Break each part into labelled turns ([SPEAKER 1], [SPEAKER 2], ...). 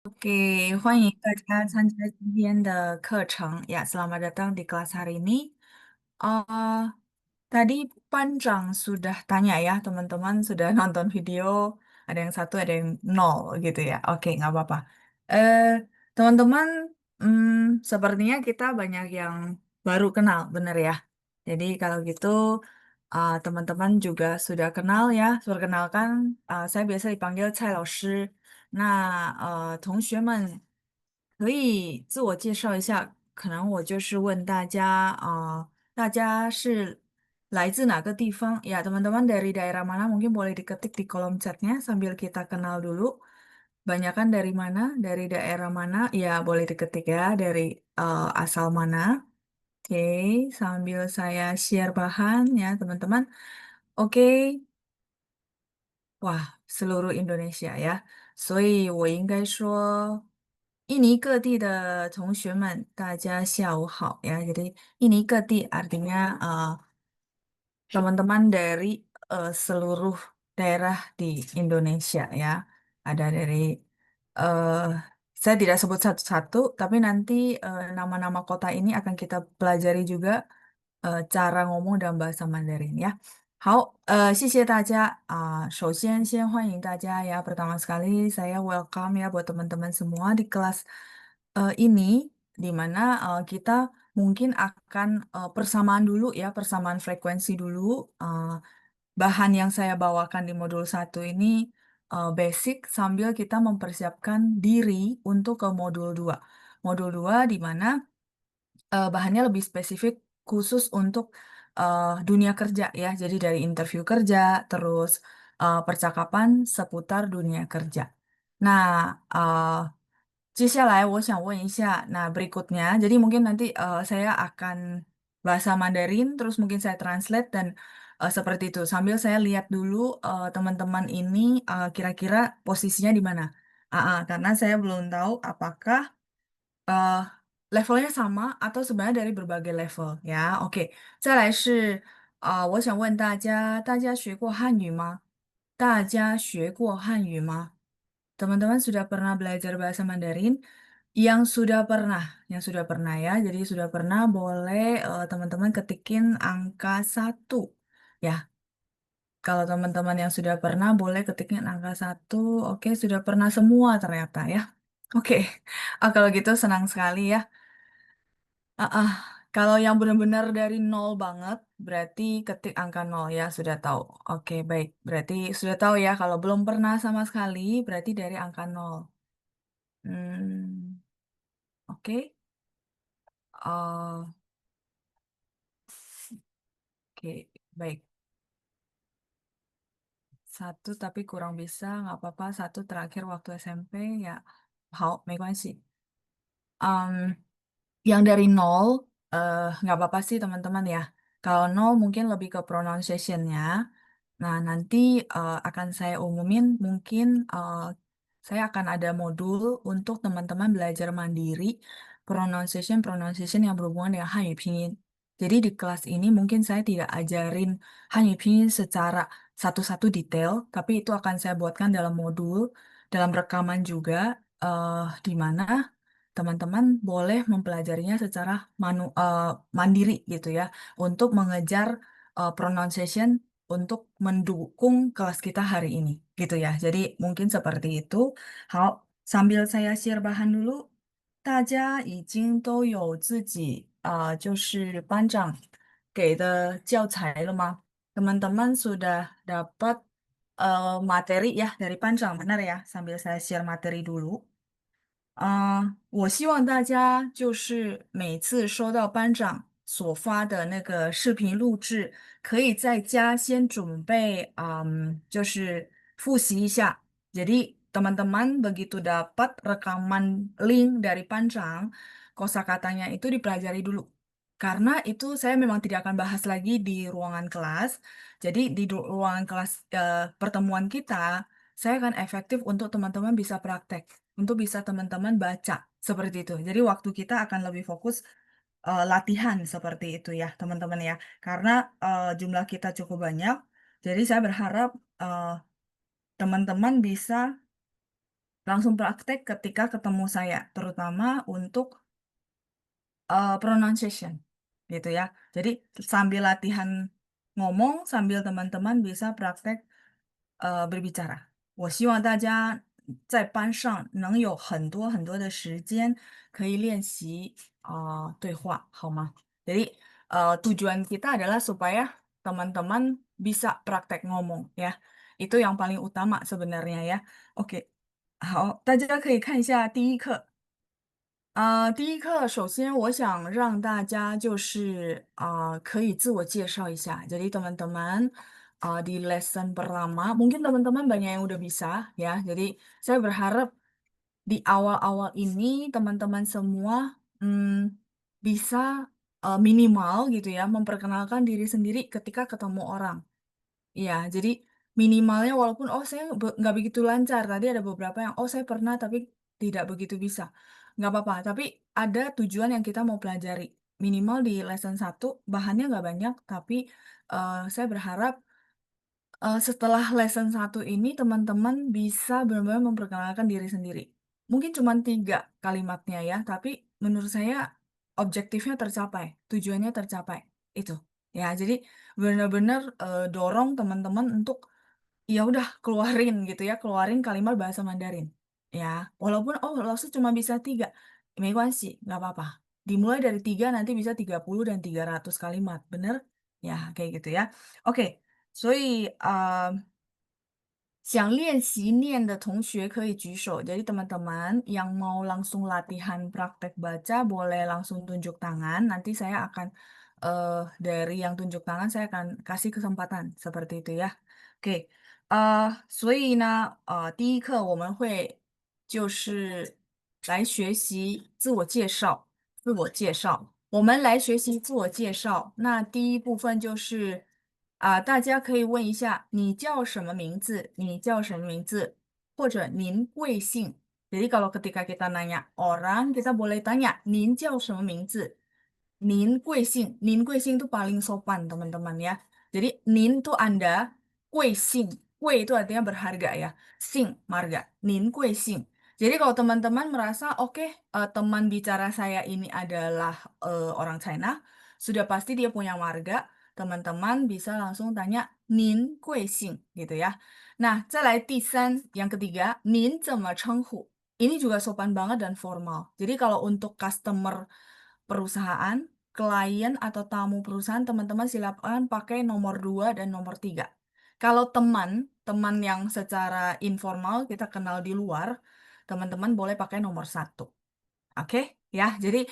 [SPEAKER 1] Oke, 欢迎大家参加今天的课程。Ya, selamat datang di kelas hari ini. Eh, Tadi Panjang sudah tanya ya, teman-teman sudah nonton video. Ada yang satu, ada yang nol gitu ya. Oke, nggak apa-apa. Eh, Teman-teman, sepertinya kita banyak yang baru kenal, bener ya. Jadi kalau gitu, teman-teman juga sudah kenal ya. Perkenalkan, saya biasa dipanggil Cai 老师。同学们可以自我介绍一下，可能我就是问大家大家是来自哪个地方？Ya, teman-teman dari daerah mana? Mungkin boleh diketik di kolom chatnya sambil kita kenal dulu. Banyakan dari mana? Dari daerah mana? Ya, boleh diketik ya, dari asal mana. Oke, sambil saya share bahan ya, teman-teman. Oke, wah, seluruh Indonesia ya. 所以我应该说印尼各地的同学们，大家下午好呀。Jadi ini 各地 artinya teman-teman dari seluruh daerah di Indonesia ya. Ada dari eh saya tidak sebut satu-satu, tapi nanti nama-nama kota ini akan kita pelajari juga cara ngomong dalam bahasa Mandarin ya. 好，谢谢大家首先欢迎大家ya. Pertama sekali saya welcome ya buat teman-teman semua di kelas ini, di mana kita mungkin akan persamaan dulu ya, persamaan frekuensi dulu. Eh, Bahan yang saya bawakan di modul satu ini basic sambil kita mempersiapkan diri untuk ke modul 2. Modul 2 di mana bahannya lebih spesifik khusus untuk dunia kerja ya. Jadi dari interview kerja, terus percakapan seputar dunia kerja. Nah, 接下来我想问一下, nah berikutnya, jadi mungkin nanti saya akan bahasa Mandarin, terus mungkin saya translate dan seperti itu. Sambil saya lihat dulu teman-teman ini kira-kira posisinya di mana. Karena saya belum tahu apakah uh, levelnya sama atau sebenarnya dari berbagai level ya. Oke, 再来是我想问大家，大家学过汉语吗？大家学过汉语吗？Teman-teman sudah pernah belajar bahasa Mandarin? Yang sudah pernah ya. Jadi sudah pernah boleh teman-teman ketikin angka satu. Ya, kalau teman-teman yang sudah pernah boleh ketikin angka satu. Oke, sudah pernah semua ternyata ya. Oke, kalau gitu senang sekali ya. Ah, ah. Kalau yang benar-benar dari nol banget, berarti ketik angka nol ya, sudah tahu. Oke, baik. Berarti sudah tahu ya, kalau belum pernah sama sekali, berarti dari angka nol. Hmm, oke. Oke, baik. Satu tapi kurang bisa, nggak apa-apa. Satu terakhir waktu SMP, ya. 好，没关系。Yang dari nol, nggak apa-apa sih teman-teman ya. Kalau nol mungkin lebih ke pronunciation-nya. Nah, nanti akan saya umumin mungkin saya akan ada modul untuk teman-teman belajar mandiri pronunciation-pronunciation yang berhubungan dengan Hanyu Pinyin. Jadi di kelas ini mungkin saya tidak ajarin Hanyu Pinyin secara satu-satu detail, tapi itu akan saya buatkan dalam modul, dalam rekaman juga, di mana teman-teman boleh mempelajarinya secara mandiri gitu ya, untuk mengejar pronunciation untuk mendukung kelas kita hari ini gitu ya. Jadi mungkin seperti itu. 好，sambil saya share bahan dulu. 大家已经都有自己就是班长给的教材了吗？Teman-teman sudah dapat materi ya dari panjang, benar ya? Sambil saya share materi dulu. 我希望大家就是每次收到班长所发的那个视频录制，可以在家先准备，就是复习一下。Jadi teman-teman begitu dapat rekaman link dari panjang, kosakatanya itu dipelajari dulu. Karena itu saya memang tidak akan bahas lagi di ruangan kelas. Jadi di ruangan kelas pertemuan kita, saya akan efektif untuk teman-teman bisa praktek untuk bisa teman-teman baca seperti itu. Jadi waktu kita akan lebih fokus latihan seperti itu ya, teman-teman ya. Karena jumlah kita cukup banyak, jadi saya berharap teman-teman bisa langsung praktek ketika ketemu saya, terutama untuk pronunciation gitu ya. Jadi sambil latihan ngomong, sambil teman-teman bisa praktek berbicara。我希望大家在班上能有很多的时间可以练习对话，好吗？Jadi tujuan kita adalah supaya teman-teman bisa praktek ngomong ya. Itu yang paling utama sebenarnya ya. Oke，好，大家可以看一下第一课。第一课，首先我想让大家就是可以自我介绍一下。Jadi teman-teman di lesson pertama, mungkin teman-teman banyak yang udah bisa ya. Jadi saya berharap di awal-awal ini teman-teman semua bisa minimal gitu ya memperkenalkan diri sendiri ketika ketemu orang. Iya, jadi minimalnya walaupun saya nggak begitu lancar. Tadi ada beberapa yang saya pernah tapi tidak begitu bisa. Nggak apa-apa, tapi ada tujuan yang kita mau pelajari. Minimal di lesson 1 bahannya nggak banyak, tapi saya berharap setelah lesson 1 ini teman-teman bisa benar-benar memperkenalkan diri sendiri. Mungkin cuma 3 kalimatnya ya, tapi menurut saya objektifnya tercapai, tujuannya tercapai. Itu. Ya, jadi benar-benar dorong teman-teman untuk ya udah keluarin gitu ya, keluarin kalimat bahasa Mandarin. Ya, walaupun Laosu cuma bisa 3, sih, nggak apa-apa. Dimulai dari 3 nanti bisa 30 dan 300 kalimat, bener? Ya, kayak gitu ya. Oke, 所以想练习念的同学可以举手. Jadi teman-teman yang mau langsung latihan praktek baca boleh langsung tunjuk tangan. Nanti saya akan dari yang tunjuk tangan saya akan kasih kesempatan seperti itu ya. Oke, 所以呢，第一课我们会就是来学习自我介绍，自我介绍。我们来学习自我介绍。那第一部分就是大家可以问一下你叫什么名字？你叫什么名字？或者您贵姓？Jadi kalau ketika kita nanya orang, kita boleh tanya, 您叫什么名字？您贵姓？您贵姓itu paling sopan, teman-teman ya. Jadi, nin itu Anda, 贵姓, 贵itu artinya berharga ya. Sing, marga. Nin kue sing. Jadi kalau teman-teman merasa, oke, teman bicara saya ini adalah orang China, sudah pasti dia punya marga, teman-teman bisa langsung tanya, nin kue sing, gitu ya. Nah, 再来 第三, yang ketiga, nin 怎么称呼? Ini juga sopan banget dan formal. Jadi kalau untuk customer perusahaan, klien atau tamu perusahaan, teman-teman silakan pakai nomor 2 dan nomor 3. Kalau teman yang secara informal kita kenal di luar, teman-teman boleh pakai nomor 1. Oke, ya. Jadi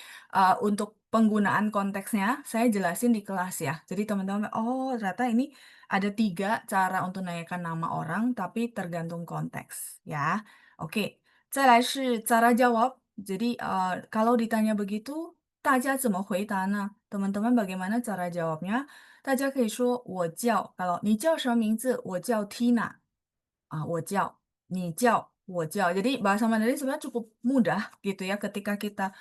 [SPEAKER 1] untuk penggunaan konteksnya saya jelasin di kelas ya. Jadi teman-teman, oh ternyata ini ada 3 cara untuk nanyakan nama orang, tapi tergantung konteks ya. Oke, 再来是 cara jawab. Jadi kalau ditanya begitu, 大家怎么回答呢? Teman-teman bagaimana cara jawabnya? 大家可以说我叫, kalau 你叫什么名字? 我叫 Tina. 我叫，你叫，我叫. Jadi bahasa Mandarin sebenarnya cukup mudah gitu ya ketika kita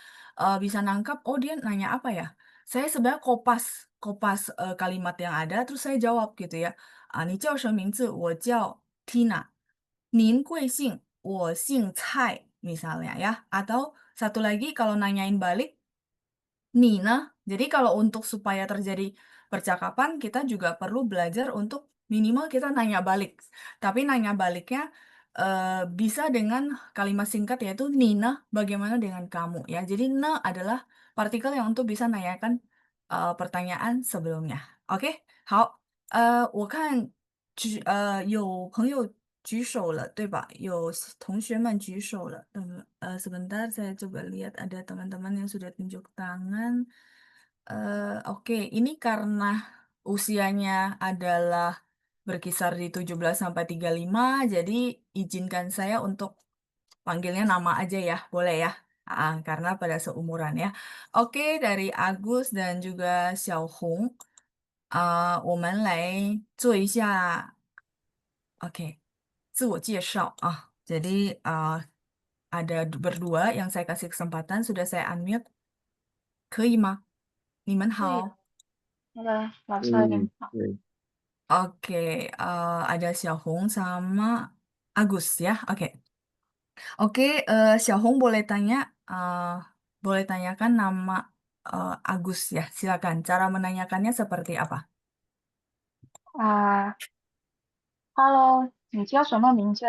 [SPEAKER 1] bisa nangkap, oh dia nanya apa ya? Saya sebenarnya kopas kopas kalimat yang ada, terus saya jawab gitu ya. 你叫什么名字？我叫 Tina. 您贵姓？我姓蔡 misalnya ya. Atau satu lagi kalau nanyain balik, Nina. Jadi kalau untuk supaya terjadi percakapan, kita juga perlu belajar untuk minimal kita nanya balik. Tapi nanya baliknya bisa dengan kalimat singkat yaitu Nina, bagaimana dengan kamu ya. Jadi ne adalah partikel yang untuk bisa nanyakan pertanyaan sebelumnya. Oke, 好，我看有朋友举手了，对吧？有同学们举手了。sebentar saya coba lihat ada teman-teman yang sudah tunjuk tangan. Oke, ini karena usianya adalah berkisar di 17 sampai 35, jadi izinkan saya untuk panggilnya nama aja ya, boleh ya? Karena pada seumuran ya. Oke, dari Agus dan juga Xiaohong, 我们来做一下 Oke, 自我介绍. Jadi ada berdua yang saya kasih kesempatan, sudah saya unmute. 可以吗？你们好。
[SPEAKER 2] 可以，老师您好。
[SPEAKER 1] Oke, ada Xiaohong sama Agus ya. Oke. Oke, Xiaohong eh, boleh tanyakan nama Agus ya, silakan. Cara menanyakannya seperti apa?
[SPEAKER 2] Hello，你叫什么名字？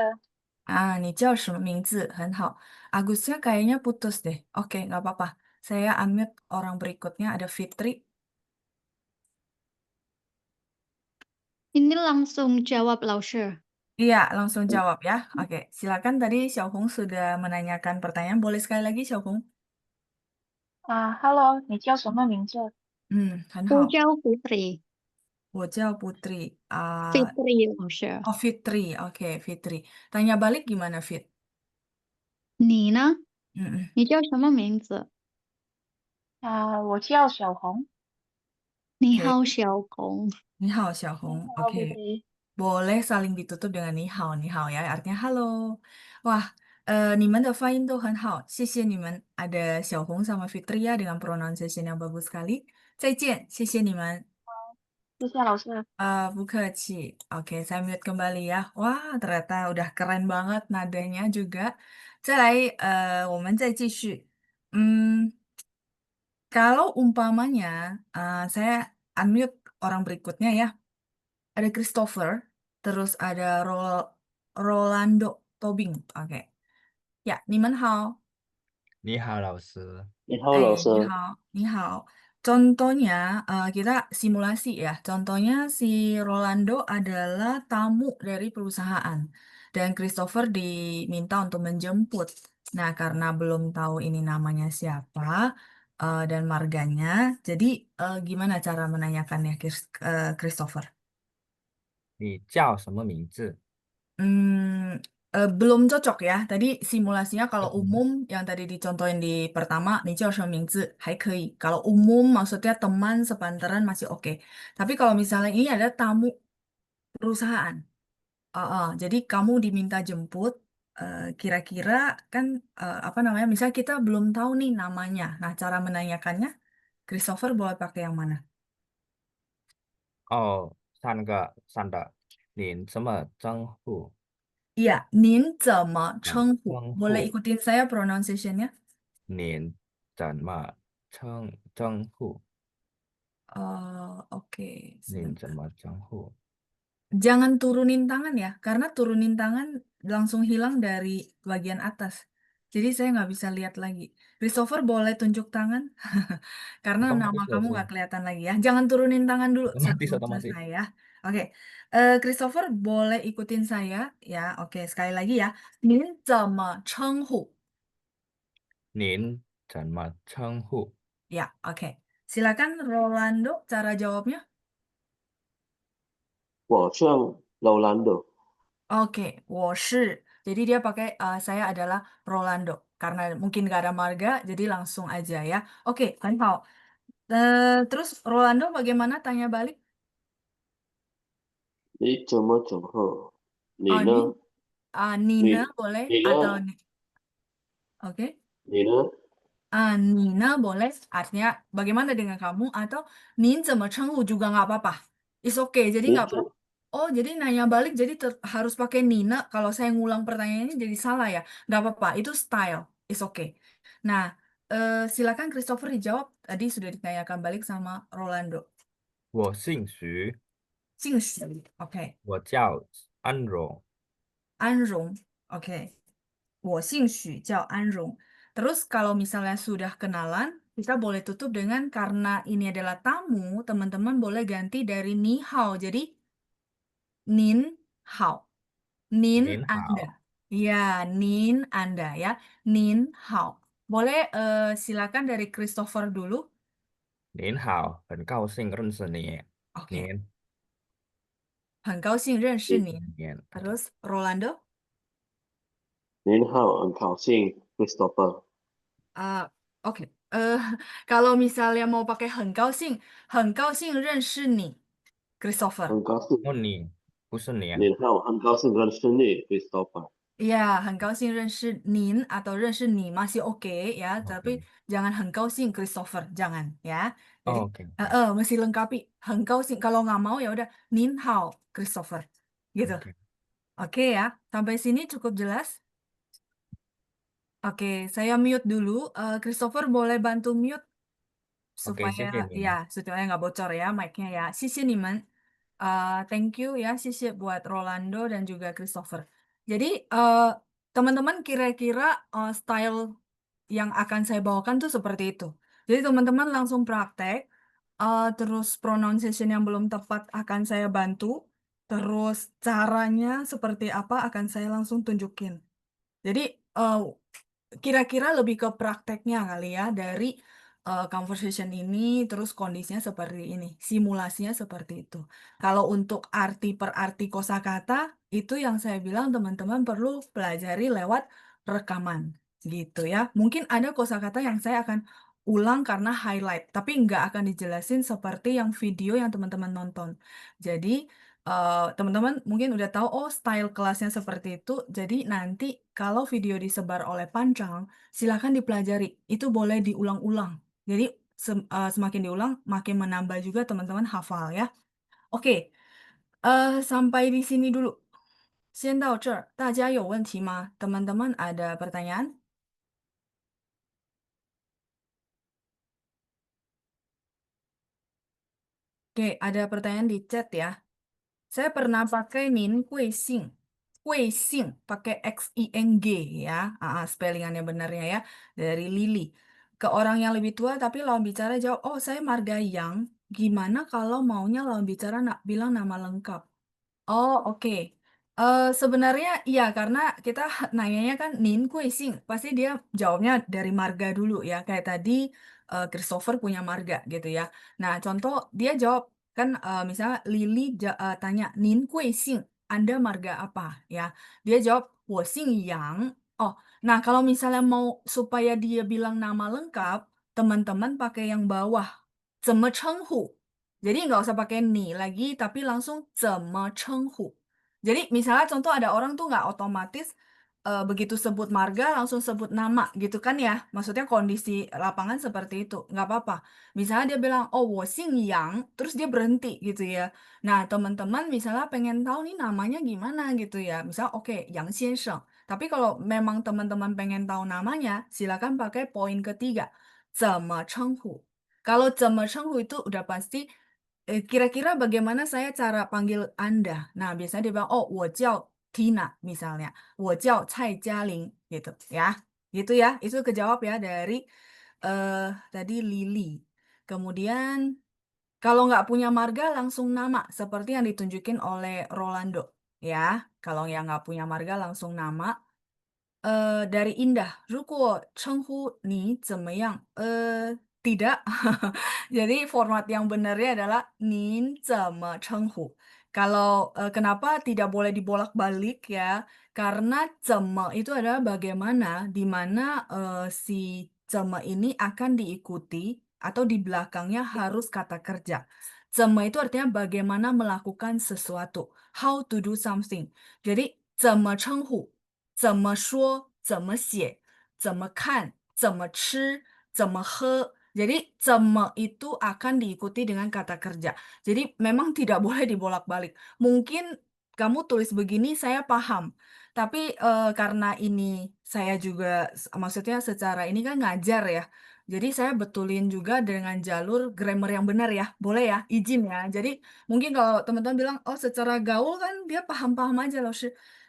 [SPEAKER 1] 你叫什么名字？很好。Agusnya kayaknya putus deh. Oke, nggak apa-apa. Saya unmute orang berikutnya, ada Fitri.
[SPEAKER 3] Ini langsung jawab, Lausher.
[SPEAKER 1] Iya, langsung jawab ya. Oke, silakan tadi Xiaohong sudah menanyakan pertanyaan. Boleh sekali lagi, Xiaohong?
[SPEAKER 2] Hello，你叫什么名字？
[SPEAKER 1] 很好。
[SPEAKER 3] 呼叫 Fitri.
[SPEAKER 1] 我叫 Putri.
[SPEAKER 3] Fitri, Lausher.
[SPEAKER 1] Oh, Fitri. Oke, Fitri. Tanya balik gimana, Fit?
[SPEAKER 3] 你呢？Mm-mm. 你叫什么名字？
[SPEAKER 2] 我叫小红。
[SPEAKER 3] 你
[SPEAKER 1] Oke,
[SPEAKER 3] 好，小红。
[SPEAKER 1] 你好, Xiaohong.
[SPEAKER 2] 好
[SPEAKER 1] Oke,
[SPEAKER 2] ，Putri。boleh
[SPEAKER 1] saling ditutup dengan ni hao ya, artinya halo. Wah, 你们的发音都很好，谢谢你们。ada Xiaohong sama Fitri ya dengan pronunciation yang bagus sekali. 再见，谢谢你们。
[SPEAKER 2] 谢谢老师。
[SPEAKER 1] 不客气. Oke, saya mute kembali ya. Wah, ternyata udah keren banget nadanya juga. 再来，我们再继续. Kalau umpamanya saya unmute orang berikutnya ya. Ada Christopher, terus ada Rolando Tobing. Oke. Ya, 你们好.
[SPEAKER 4] 你好，老师。
[SPEAKER 2] 你好，老师。
[SPEAKER 1] 你好. Contohnya, kita simulasi ya. Contohnya si Rolando adalah tamu dari perusahaan. Dan Christopher diminta untuk menjemput. Nah, karena belum tahu ini namanya siapa dan marganya, jadi gimana cara menanyakannya, Christopher?
[SPEAKER 4] 你叫什么名字？Belum
[SPEAKER 1] cocok ya. Tadi simulasinya kalau
[SPEAKER 4] 嗯
[SPEAKER 1] umum yang tadi dicontohin di pertama, 你叫什么名字还可以. Kalau umum maksudnya teman sepantaran masih oke. Tapi kalau misalnya ini ada tamu perusahaan, jadi kamu diminta jemput, kira-kira kan apa namanya? Misalnya kita belum tahu nih namanya. Nah, cara menanyakannya, Christopher boleh pakai yang mana?
[SPEAKER 4] 哦，三个，你怎么称呼？Iya,
[SPEAKER 1] 您怎么称呼?
[SPEAKER 4] 称
[SPEAKER 1] Boleh
[SPEAKER 4] 呼，ikutin
[SPEAKER 1] saya pronunciation-nya?
[SPEAKER 4] 你怎么称呼？Oke, 你怎
[SPEAKER 1] sebentar.
[SPEAKER 4] 么称呼？Jangan
[SPEAKER 1] turunin tangan ya, karena turunin tangan langsung hilang dari bagian atas. Jadi saya nggak bisa lihat lagi. Christopher boleh tunjuk tangan, karena nama
[SPEAKER 4] otomatis
[SPEAKER 1] kamu
[SPEAKER 4] 老师，nggak
[SPEAKER 1] kelihatan lagi ya. Jangan turunin tangan dulu
[SPEAKER 4] otomatis
[SPEAKER 1] sebelum
[SPEAKER 4] otomatis。selesai
[SPEAKER 1] ya. Oke, Christopher boleh ikutin saya ya. Oke, sekali lagi ya. 您怎么称呼?
[SPEAKER 4] 您怎么称呼？Ya,
[SPEAKER 1] oke. Silakan Rolando, cara jawabnya.
[SPEAKER 2] 我叫 Rolando。Oke,
[SPEAKER 1] 我是. Jadi dia pakai saya adalah Rolando. Karena mungkin gak ada marga, jadi langsung aja ya. Oke, 很好. Terus Rolando bagaimana tanya balik?
[SPEAKER 2] 你怎么称呼？你
[SPEAKER 1] Ini
[SPEAKER 2] 呢？Nina 你
[SPEAKER 1] boleh
[SPEAKER 2] 你
[SPEAKER 1] atau
[SPEAKER 2] 呢？oke. 你呢？Nina
[SPEAKER 1] boleh, artinya bagaimana dengan kamu atau 您怎么称呼 juga nggak apa-apa. It's okay, jadi nggak
[SPEAKER 2] 你
[SPEAKER 1] perlu.
[SPEAKER 2] 怎
[SPEAKER 1] Oh, jadi nanya balik, jadi harus pakai Nina. Kalau saya ngulang pertanyaannya jadi salah ya. Nggak apa-apa, itu style. It's okay. Nah, silakan Christopher dijawab. Tadi sudah ditanyakan balik sama Rolando.
[SPEAKER 4] 我姓徐，
[SPEAKER 1] 姓许，OK。
[SPEAKER 4] 我叫安荣。
[SPEAKER 1] 安荣，OK。我姓许，叫安荣. Terus kalau misalnya sudah kenalan, kita boleh tutup dengan karena ini adalah tamu, teman-teman boleh ganti dari ni hao. Jadi nin hao. Nin
[SPEAKER 4] 您
[SPEAKER 1] Anda.
[SPEAKER 4] 好，Ya,
[SPEAKER 1] nin Anda ya. Nin hao. Boleh silakan dari Christopher dulu.
[SPEAKER 4] 您好，很高兴认识你。
[SPEAKER 1] Oke.
[SPEAKER 4] 您，
[SPEAKER 1] 很高兴认识
[SPEAKER 2] 你
[SPEAKER 1] 您.
[SPEAKER 4] 您，OK。
[SPEAKER 1] Terus Rolando.
[SPEAKER 2] 您好，很高兴，Christopher。
[SPEAKER 1] Ah, oke. Eh, kalau misalnya mau pakai 很高兴认识你, Christopher.
[SPEAKER 2] 很高兴，
[SPEAKER 4] 哦，你不是你啊
[SPEAKER 2] 您好，很高兴认识你，Christopher。
[SPEAKER 1] Ya, 很高兴认识您 atau 认识你 masih oke ya, tapi
[SPEAKER 4] ？OK，jangan
[SPEAKER 1] 很高兴 Christopher, jangan ya. Jadi,
[SPEAKER 4] 哦，OK，mesti
[SPEAKER 1] lengkapi 很高兴. Kalau nggak mau ya udah 您好 Christopher, gitu.
[SPEAKER 4] OK。Oke
[SPEAKER 1] ya, sampai sini cukup jelas. Oke, saya mute dulu. Christopher boleh bantu mute
[SPEAKER 4] ，OK，supaya 谢谢您。
[SPEAKER 1] supaya nggak bocor ya mic-nya ya. Sisi nih, Man. Thank you ya, sisi buat Rolando dan juga Christopher. Jadi teman-teman kira-kira style yang akan saya bawakan tuh seperti itu. Jadi teman-teman langsung praktek, terus pronunciation yang belum tepat akan saya bantu, terus caranya seperti apa akan saya langsung tunjukin. Jadi eh, kira-kira lebih ke prakteknya kali ya dari conversation ini terus kondisinya seperti ini, simulasinya seperti itu. Kalau untuk arti per arti kosakata itu yang saya bilang teman-teman perlu pelajari lewat rekaman gitu ya. Mungkin ada kosakata yang saya akan ulang karena highlight, tapi nggak akan dijelasin seperti yang video yang teman-teman nonton. Jadi teman-teman mungkin udah tahu, oh style kelasnya seperti itu. Jadi nanti kalau video disebar oleh Pancang, silakan dipelajari. Itu boleh diulang-ulang. Jadi semakin diulang, makin menambah juga teman-teman hafal ya. Oke, sampai di sini dulu. 先到这儿，大家有问题吗？teman-teman ada pertanyaan? Oke, ada pertanyaan di chat ya. Saya pernah pakai Nin Kuising. Kuising pakai XING ya. Spellingannya benarnya ya. Dari Lily. Ke orang yang lebih tua tapi lawan bicara jawab, oh saya marga yang. Gimana kalau maunya lawan bicara nak bilang nama lengkap? Oh, oke. Sebenarnya iya, karena kita nanyanya kan Nin Kuising. Pasti dia jawabnya dari marga dulu ya. Kayak tadi Christopher punya marga gitu ya. Nah, contoh dia jawab kan misalnya Lily tanya Nin Kuising, Anda marga apa ya? Dia jawab 我姓杨. Oh, nah kalau misalnya mau supaya dia bilang nama lengkap, teman-teman pakai yang bawah. 怎么称呼? Jadi nggak usah pakai ni lagi, tapi langsung 怎么称呼. Jadi misalnya contoh ada orang tuh nggak otomatis begitu sebut marga langsung sebut nama gitu kan ya. Maksudnya kondisi lapangan seperti itu. Nggak apa-apa. Misalnya dia bilang, oh 我姓杨, terus dia berhenti gitu ya. Nah teman-teman misalnya pengen tahu nih namanya gimana gitu ya. Misal oke, Yang 先生. Tapi kalau memang teman-teman pengen tahu namanya, silakan pakai poin ketiga. 怎么称呼? Kalau 怎么称呼 itu udah pasti kira-kira bagaimana saya cara panggil Anda? Nah, biasanya dia bilang, oh, 我叫 Tina misalnya, 我叫蔡嘉玲gitu ya. Gitu ya, itu kejawab ya dari eh tadi Lily. Kemudian kalau nggak punya marga langsung nama seperti yang ditunjukin oleh Rolando ya. Kalau yang nggak punya marga langsung nama. Dari Indah, 如果称呼你怎么样? Jadi format yang benarnya adalah 您怎么称呼? Kalau kenapa tidak boleh dibolak-balik ya? Karena 怎么 itu adalah bagaimana, di mana si 怎么 ini akan diikuti atau di belakangnya harus kata kerja. 怎么 itu artinya bagaimana melakukan sesuatu. How to do something. Jadi 怎么称呼?怎么说、怎么写、怎么看、怎么吃、怎么喝. Jadi 怎么 itu akan diikuti dengan kata kerja. Jadi memang tidak boleh dibolak-balik. Mungkin kamu tulis begini saya paham. Tapi karena ini saya juga maksudnya secara ini kan ngajar ya. Jadi saya betulin juga dengan jalur grammar yang benar ya. Boleh ya, izin ya. Jadi mungkin kalau teman-teman bilang, oh secara gaul kan dia paham-paham aja loh.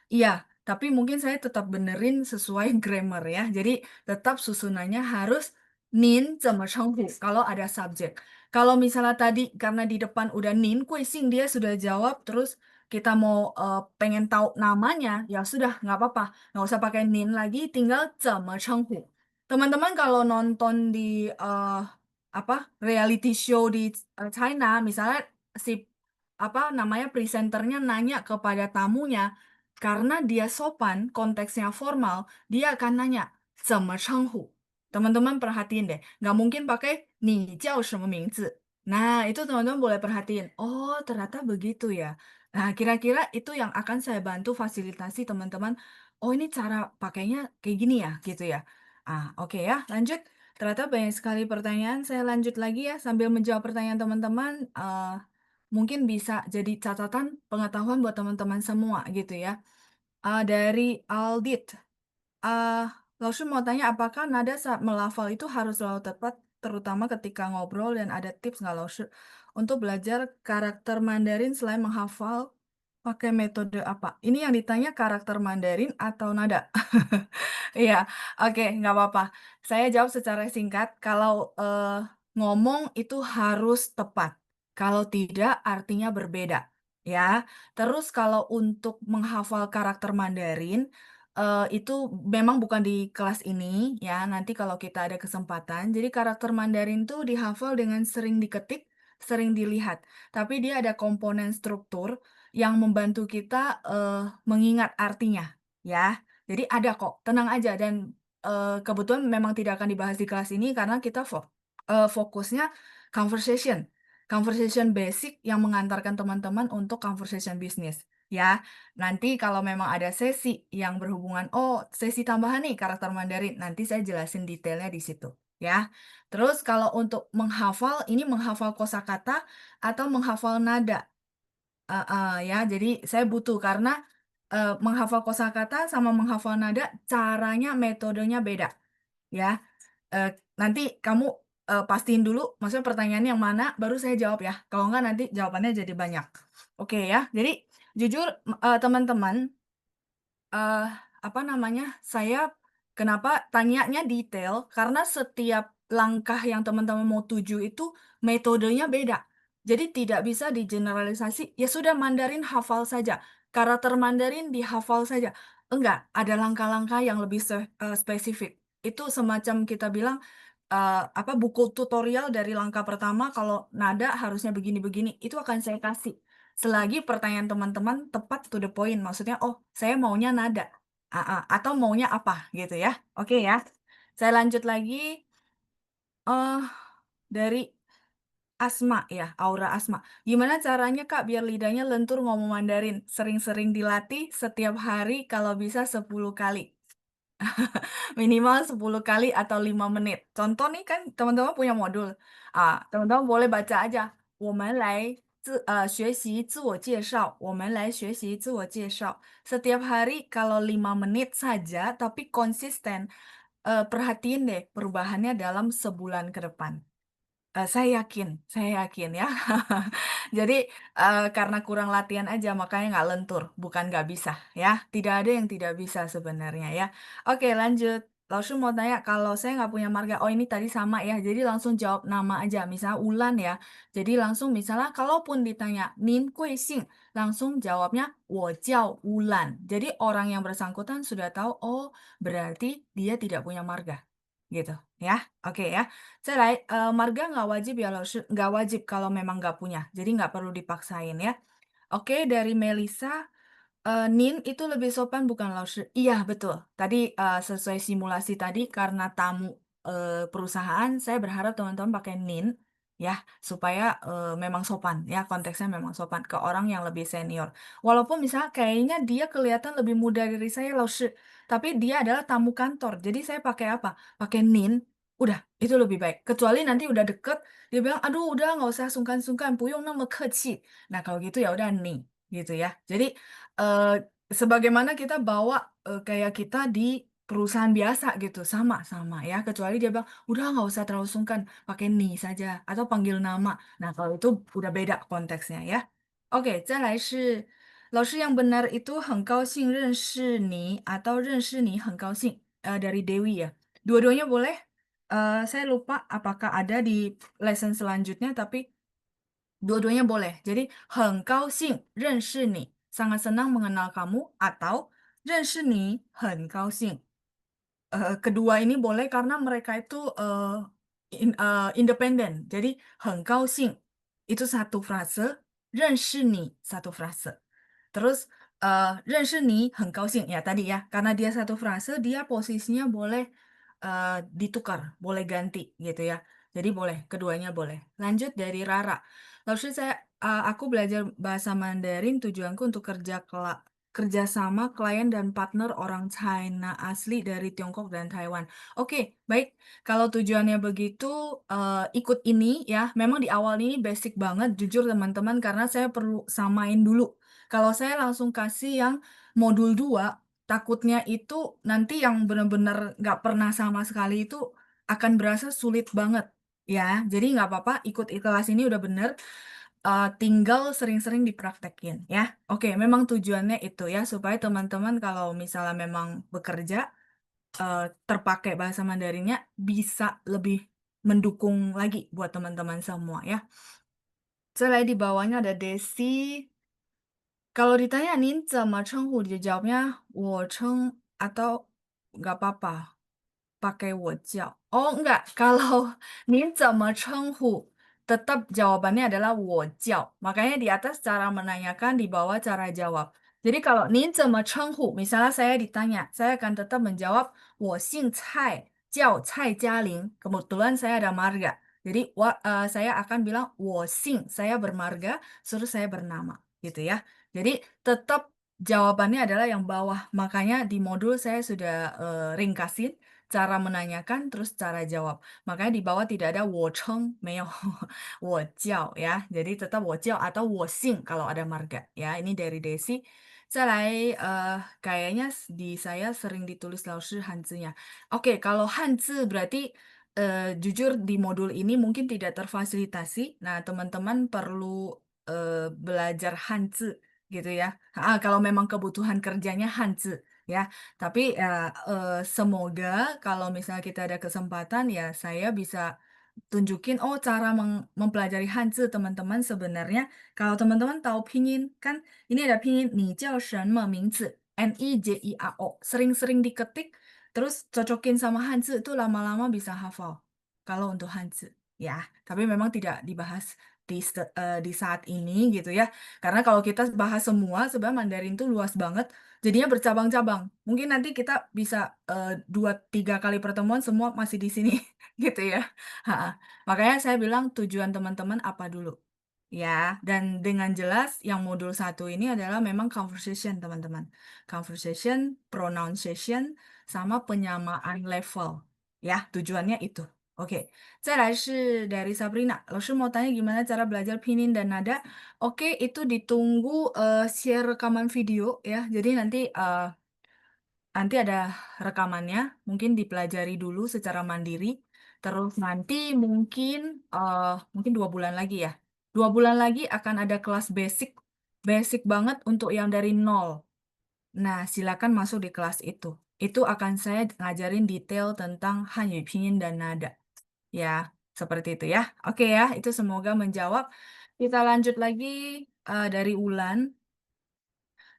[SPEAKER 1] Iya, tapi mungkin saya tetap benerin sesuai grammar ya. Jadi tetap susunannya harus 您怎么称呼 kalau ada subjek. Kalau misalnya tadi karena di depan udah 您贵姓 dia sudah jawab terus kita mau pengen tahu namanya ya sudah nggak apa-apa. Nggak usah pakai 您 lagi tinggal 怎么称呼. Teman-teman kalau nonton di apa reality show di China misalnya si apa namanya presenternya nanya kepada tamunya karena dia sopan, konteksnya formal, dia akan nanya, 怎么称呼? Teman-teman perhatiin deh, nggak mungkin pakai 你叫什么名字? Nah, itu teman-teman boleh perhatiin. Oh, ternyata begitu ya. Nah, kira-kira itu yang akan saya bantu fasilitasi teman-teman. Oh, ini cara pakainya kayak gini ya, gitu ya. Oke ya, lanjut. Ternyata banyak sekali pertanyaan. Saya lanjut lagi ya, sambil menjawab pertanyaan teman-teman. Mungkin bisa jadi catatan pengetahuan buat teman-teman semua gitu ya. Dari Aldit, Lalu mau tanya apakah nada saat melafal itu harus selalu tepat, terutama ketika ngobrol dan ada tips nggak Lalu untuk belajar karakter Mandarin selain menghafal pakai metode apa? Ini yang ditanya karakter Mandarin atau nada? Iya, oke, nggak apa-apa. Saya jawab secara singkat. Kalau ngomong itu harus tepat. Kalau tidak, artinya berbeda. Ya, terus kalau untuk menghafal karakter Mandarin, itu memang bukan di kelas ini ya. Nanti kalau kita ada kesempatan, jadi karakter Mandarin tuh dihafal dengan sering diketik, sering dilihat. Tapi dia ada komponen struktur yang membantu kita mengingat artinya, ya. Jadi ada kok, tenang aja dan kebetulan memang tidak akan dibahas di kelas ini karena kita fokusnya conversation. Conversation basic yang mengantarkan teman-teman untuk conversation bisnis. Ya, nanti kalau memang ada sesi yang berhubungan, oh sesi tambahan nih karakter Mandarin, nanti saya jelasin detailnya di situ. Ya, terus kalau untuk menghafal, ini menghafal kosakata atau menghafal nada. Ya, jadi saya butuh karena menghafal kosakata sama menghafal nada caranya metodenya beda ya. Eh, Nanti kamu pastiin dulu maksudnya pertanyaan yang mana baru saya jawab ya. Kalau enggak nanti jawabannya jadi banyak. Oke ya. Jadi jujur teman-teman eh apa namanya? Saya kenapa tanyanya detail? Karena setiap langkah yang teman-teman mau tuju itu metodenya beda. Jadi tidak bisa digeneralisasi. Ya sudah Mandarin hafal saja. Karakter Mandarin dihafal saja. Enggak, ada langkah-langkah yang lebih spesifik. Itu semacam kita bilang apa buku tutorial dari langkah pertama kalau nada harusnya begini-begini. Itu akan saya kasih. Selagi pertanyaan teman-teman tepat to the point, maksudnya, oh, saya maunya nada, atau maunya apa, gitu ya. Oke ya. Saya lanjut lagi, eh dari Asma ya, Aura Asma. Gimana caranya Kak biar lidahnya lentur ngomong Mandarin? Sering-sering dilatih setiap hari kalau bisa 10 kali. Minimal 10 kali atau 5 menit. Contoh nih kan teman-teman punya modul. Teman-teman boleh baca aja. 我们来学习自我介绍. Setiap hari kalau 5 menit saja tapi konsisten. Perhatiin deh perubahannya dalam sebulan ke depan. Saya yakin ya. Jadi karena kurang latihan aja makanya nggak lentur, bukan nggak bisa ya. Tidak ada yang tidak bisa sebenarnya ya. Oke lanjut. Langsung mau tanya kalau saya nggak punya marga, oh ini tadi sama ya. Jadi langsung jawab nama aja, misalnya Ulan ya. Jadi langsung misalnya kalaupun ditanya Nin Kui Xing, langsung jawabnya 我叫 Ulan. Jadi orang yang bersangkutan sudah tahu, oh berarti dia tidak punya marga, gitu ya. Oke ya. Marga nggak wajib ya, nggak wajib kalau memang nggak punya. Jadi nggak perlu dipaksain ya. Oke, dari Melisa, Nin itu lebih sopan bukan Laoshi? Iya, betul. Tadi sesuai simulasi tadi karena tamu perusahaan, saya berharap teman-teman pakai Nin ya supaya memang sopan ya konteksnya memang sopan ke orang yang lebih senior. Walaupun misalnya kayaknya dia kelihatan lebih muda dari saya Laoshi, tapi dia adalah tamu kantor. Jadi saya pakai apa? Pakai Nin. Udah, itu lebih baik. Kecuali nanti udah deket, dia bilang, aduh udah nggak usah sungkan-sungkan, puyung nama keci. Nah kalau gitu ya udah nih, gitu ya. Jadi eh, sebagaimana kita bawa kayak kita di perusahaan biasa gitu, sama-sama ya. Kecuali dia bilang, udah nggak usah terlalu sungkan, pakai nih saja atau panggil nama. Nah kalau itu udah beda konteksnya ya. Oke, 老师 yang benar itu 很高兴认识你 atau 认识你很高兴 dari Dewi ya. Dua-duanya boleh. Saya lupa apakah ada di lesson selanjutnya, tapi dua-duanya boleh. Jadi, 很高兴认识你, sangat senang mengenal kamu, atau 认识你很高兴. Kedua ini boleh karena mereka itu independen. Jadi, 很高兴 itu satu frase, 认识你 satu frase. Terus 认识你很高兴 ya tadi ya, karena dia satu frase, dia posisinya boleh ditukar, boleh ganti gitu ya. Jadi boleh, keduanya boleh. Lanjut dari Rara. Lalu aku belajar bahasa Mandarin tujuanku untuk kerjasama klien dan partner orang China asli dari Tiongkok dan Taiwan. Oke, baik. Kalau tujuannya begitu, ikut ini ya. Memang di awal ini basic banget, jujur teman-teman, karena saya perlu samain dulu. Kalau saya langsung kasih yang modul 2, takutnya itu nanti yang benar-benar nggak pernah sama sekali itu akan berasa sulit banget ya. Jadi nggak apa-apa, ikut kelas ini udah bener. Tinggal sering-sering dipraktekin ya. Oke, memang tujuannya itu ya supaya teman-teman kalau misalnya memang bekerja terpakai bahasa Mandarinnya bisa lebih mendukung lagi buat teman-teman semua ya. Selain di bawahnya ada Desi. Kalau ditanya Nin 怎么称呼, dia jawabnya 我称 atau nggak apa-apa pakai 我叫. Oh enggak, kalau 您怎么称呼 tetap jawabannya adalah 我叫. Makanya di atas cara menanyakan, di bawah cara jawab. Jadi kalau 您怎么称呼, misalnya saya ditanya, saya akan tetap menjawab 我姓蔡, 叫蔡嘉玲. Kebetulan saya ada marga. Jadi saya akan bilang 我姓, saya bermarga, terus saya bernama, gitu ya. Jadi tetap jawabannya adalah yang bawah. Makanya di modul saya sudah ringkasin cara menanyakan terus cara jawab. Makanya di bawah tidak ada 我称, 没有 我叫 ya. Jadi tetap 我叫 atau 我姓 kalau ada marga ya. Ini dari Desi. Kayaknya di saya sering ditulis 老师 Hanzi-nya. Oke, kalau Hanzi berarti jujur di modul ini mungkin tidak terfasilitasi. Nah, teman-teman perlu belajar Hanzi gitu ya. Kalau memang kebutuhan kerjanya Hanzi ya. Tapi semoga kalau misalnya kita ada kesempatan ya saya bisa tunjukin cara mempelajari Hanzi teman-teman sebenarnya kalau teman-teman tahu pinyin kan ini ada pinyin 你叫什么名字 Nijao sering-sering diketik terus cocokin sama Hanzi itu lama-lama bisa hafal kalau untuk Hanzi ya tapi memang tidak dibahas di saat ini gitu ya karena kalau kita bahas semua sebenarnya Mandarin itu luas banget jadinya bercabang-cabang mungkin nanti kita bisa 2-3 kali pertemuan semua masih di sini gitu ya. Ha, makanya saya bilang tujuan teman-teman apa dulu. Ya, dan dengan jelas yang modul 1 ini adalah memang conversation teman-teman. Conversation, pronunciation, sama penyamaan level. Ya, tujuannya itu. Oke, 再来是 dari Sabrina. Lalu mau tanya gimana cara belajar pinyin dan nada. Oke, itu ditunggu share rekaman video ya. Jadi nanti ada rekamannya, mungkin dipelajari dulu secara mandiri. Terus nanti mungkin 2 bulan lagi ya. 2 bulan lagi akan ada kelas basic, basic banget untuk yang dari nol. Nah, silakan masuk di kelas itu. Itu akan saya ngajarin detail tentang Hanyu Pinyin dan nada. Ya, seperti itu ya. Oke ya, itu semoga menjawab. Kita lanjut lagi dari Ulan.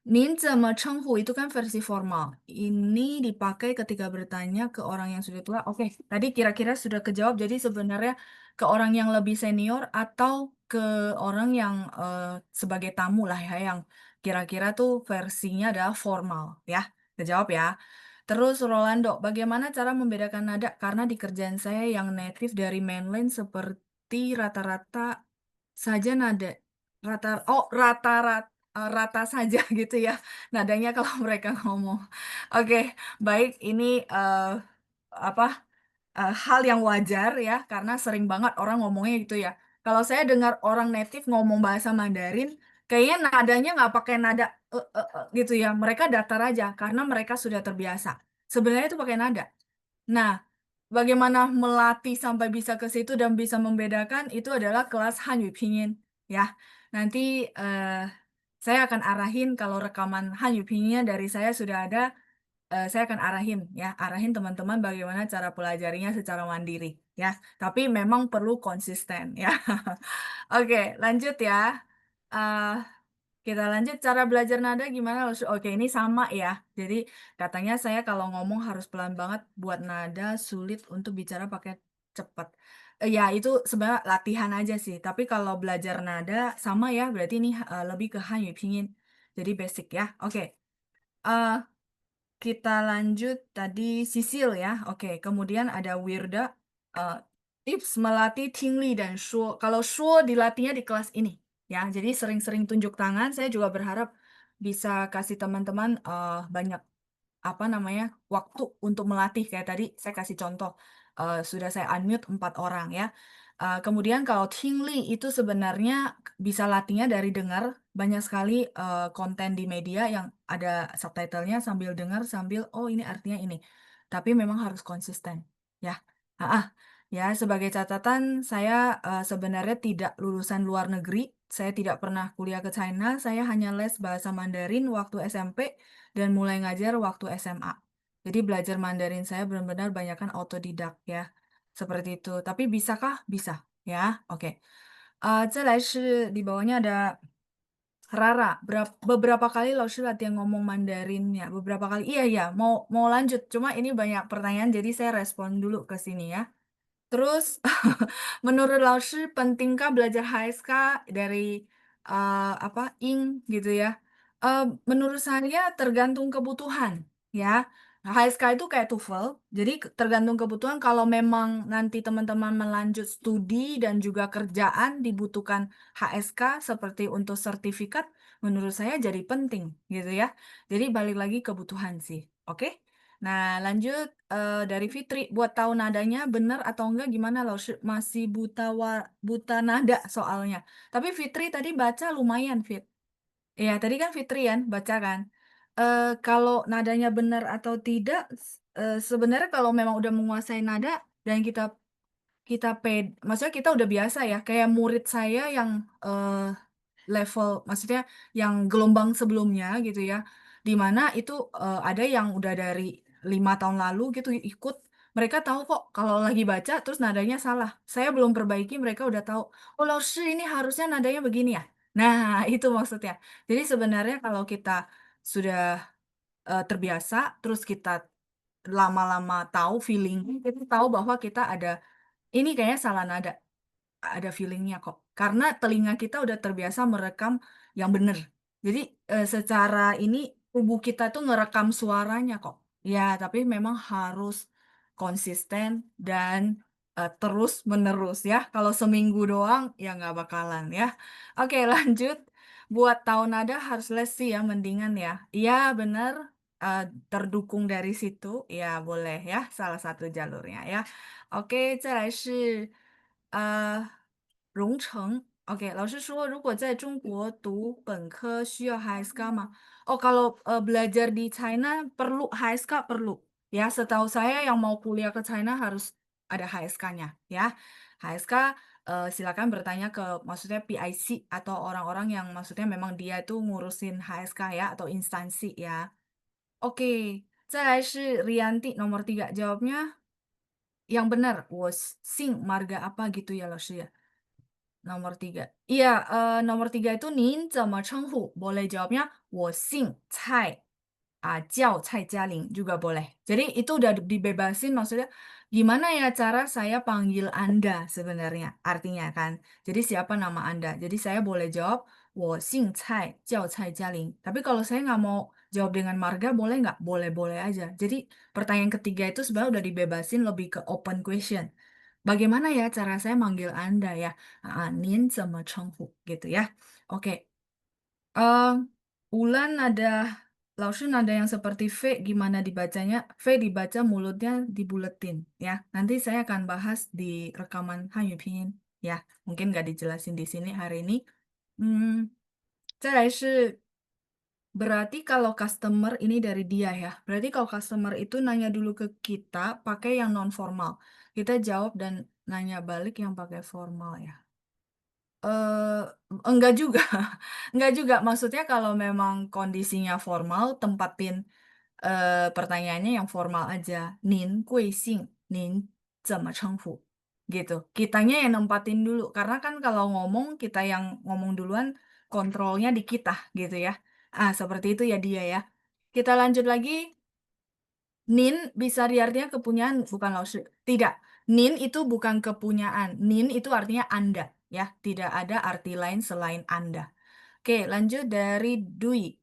[SPEAKER 1] 您怎么称呼 itu kan versi formal. Ini dipakai ketika bertanya ke orang yang sudah tua. Oke, tadi kira-kira sudah kejawab. Jadi sebenarnya ke orang yang lebih senior atau ke orang yang sebagai tamu lah ya, yang kira-kira tuh versinya adalah formal ya. Kejawab ya. Terus Rolando, bagaimana cara membedakan nada? Karena di kerjaan saya yang native dari mainland seperti rata-rata saja nada rata saja gitu ya nadanya kalau mereka ngomong. Oke, baik ini apa hal yang wajar ya karena sering banget orang ngomongnya gitu ya. Kalau saya dengar orang native ngomong bahasa Mandarin, kayaknya nadanya nggak pakai nada gitu ya. Mereka datar aja karena mereka sudah terbiasa. Sebenarnya itu pakai nada. Nah, bagaimana melatih sampai bisa ke situ dan bisa membedakan itu adalah kelas Hanyu Pinyin ya. Nanti saya akan arahin kalau rekaman Hanyu Pinyin dari saya sudah ada, saya akan arahin teman-teman bagaimana cara pelajarinya secara mandiri ya. Tapi memang perlu konsisten ya. Oke, lanjut ya. Eh, kita lanjut cara belajar nada gimana? Oke, ini sama ya. Jadi katanya saya kalau ngomong harus pelan banget buat nada sulit untuk bicara pakai cepat. Ya, itu sebenarnya latihan aja sih. Tapi kalau belajar nada sama ya, berarti ini lebih ke Hanyu Pinyin. Jadi basic ya. Oke. Eh, kita lanjut tadi Sisil ya. Oke, kemudian ada Wirda. Eh, tips melatih tingli dan shuo. Kalau shuo dilatihnya di kelas ini. Ya, jadi sering-sering tunjuk tangan. Saya juga berharap bisa kasih teman-teman banyak apa namanya waktu untuk melatih kayak tadi saya kasih contoh sudah saya unmute 4 orang ya. Kemudian kalau tingli itu sebenarnya bisa latihnya dari dengar. Banyak sekali konten di media yang ada subtitlenya sambil dengar sambil oh ini artinya ini. Tapi memang harus konsisten ya. Ya, sebagai catatan saya sebenarnya tidak lulusan luar negeri. Saya tidak pernah kuliah ke China. Saya hanya les bahasa Mandarin waktu SMP dan mulai ngajar waktu SMA. Jadi belajar Mandarin saya benar-benar banyakkan otodidak ya. Seperti itu. Tapi bisakah? Bisa. Ya, oke. 再来是 di bawahnya ada Rara. Beberapa kali Laoshi latihan ngomong Mandarinnya. Beberapa kali. Iya, iya. Mau lanjut. Cuma ini banyak pertanyaan, jadi saya respon dulu ke sini ya. Terus, menurut Laoshi pentingkah belajar HSK dari apa ing gitu ya? Menurut saya tergantung kebutuhan ya. HSK itu kayak TOEFL, jadi tergantung kebutuhan. Kalau memang nanti teman-teman melanjut studi dan juga kerjaan dibutuhkan HSK seperti untuk sertifikat, menurut saya jadi penting gitu ya. Jadi balik lagi kebutuhan sih, oke? Nah, lanjut dari Fitri, buat tahu nadanya benar atau enggak gimana loh? Masih buta nada soalnya. Tapi Fitri tadi baca lumayan, Fit. Ya, tadi kan Fitri kan baca kan. Kalau nadanya benar atau tidak, sebenarnya kalau memang udah menguasai nada dan kita maksudnya kita udah biasa ya, kayak murid saya yang level, maksudnya yang gelombang sebelumnya gitu ya, di mana itu ada yang udah dari 5 tahun lalu gitu ikut, mereka tahu kok kalau lagi baca terus nadanya salah. Saya belum perbaiki, mereka udah tahu. Oh, Laoshi ini harusnya nadanya begini ya. Nah, itu maksudnya. Jadi sebenarnya kalau kita sudah terbiasa, terus kita lama-lama tahu feeling, kita tahu bahwa kita ada ini kayaknya salah nada, ada feelingnya kok. Karena telinga kita udah terbiasa merekam yang benar. Jadi secara ini tubuh kita tuh ngerekam suaranya kok. Ya, tapi memang harus konsisten dan terus menerus ya. Kalau seminggu doang ya nggak bakalan ya. Oke, lanjut. Buat tahu nada harus les sih ya, mendingan ya. Iya, benar. eh, Terdukung dari situ, ya boleh ya, salah satu jalurnya ya. Oke, 再来是荣成。Oke, 老师说，如果在中国读本科需要 HSK 吗？Oh, kalau belajar di China perlu HSK perlu. Ya, setahu saya yang mau kuliah ke China harus ada HSK-nya ya. HSK silakan bertanya ke maksudnya PIC atau orang-orang yang maksudnya memang dia itu ngurusin HSK ya atau instansi ya. Oke, 再来是 Rianti nomor 3 jawabnya yang benar. Was sing marga apa gitu ya, Laoshi ya. Nomor 3. Iya, nomor 3 itu nin 怎么称呼? Boleh jawabnya 我姓蔡 叫蔡嘉玲 juga boleh. Jadi itu udah dibebasin, maksudnya gimana ya cara saya panggil Anda sebenarnya artinya kan. Jadi siapa nama Anda? Jadi saya boleh jawab 我姓蔡 叫蔡嘉玲. Tapi kalau saya nggak mau jawab dengan marga boleh nggak? Boleh-boleh aja. Jadi pertanyaan ketiga itu sebenarnya udah dibebasin lebih ke open question. Bagaimana ya cara saya manggil Anda ya? 您怎么称呼 gitu ya. Oke. Eh, Ulan ada, Lausun ada yang seperti V, gimana dibacanya? V dibaca mulutnya dibuletin ya. Nanti saya akan bahas di rekaman Hanyu Pinyin ya. Mungkin nggak dijelasin di sini hari ini. Hmm, 再来是 berarti kalau customer ini dari dia ya. Berarti kalau customer itu nanya dulu ke kita pakai yang non formal. Kita jawab dan nanya balik yang pakai formal ya. eh enggak juga. Enggak juga. Maksudnya kalau memang kondisinya formal, tempatin pertanyaannya yang formal aja. Nin gui xing, nin 怎么称呼? Gitu. Kitanya yang nempatin dulu. Karena kan kalau ngomong, kita yang ngomong duluan, kontrolnya di kita gitu ya. Seperti itu ya dia ya. Kita lanjut lagi. Nin bisa diartinya kepunyaan, bukan Laoshi. Tidak. Nin itu bukan kepunyaan. Nin itu artinya Anda. Ya, tidak ada arti lain selain Anda. Oke, lanjut dari Dwi.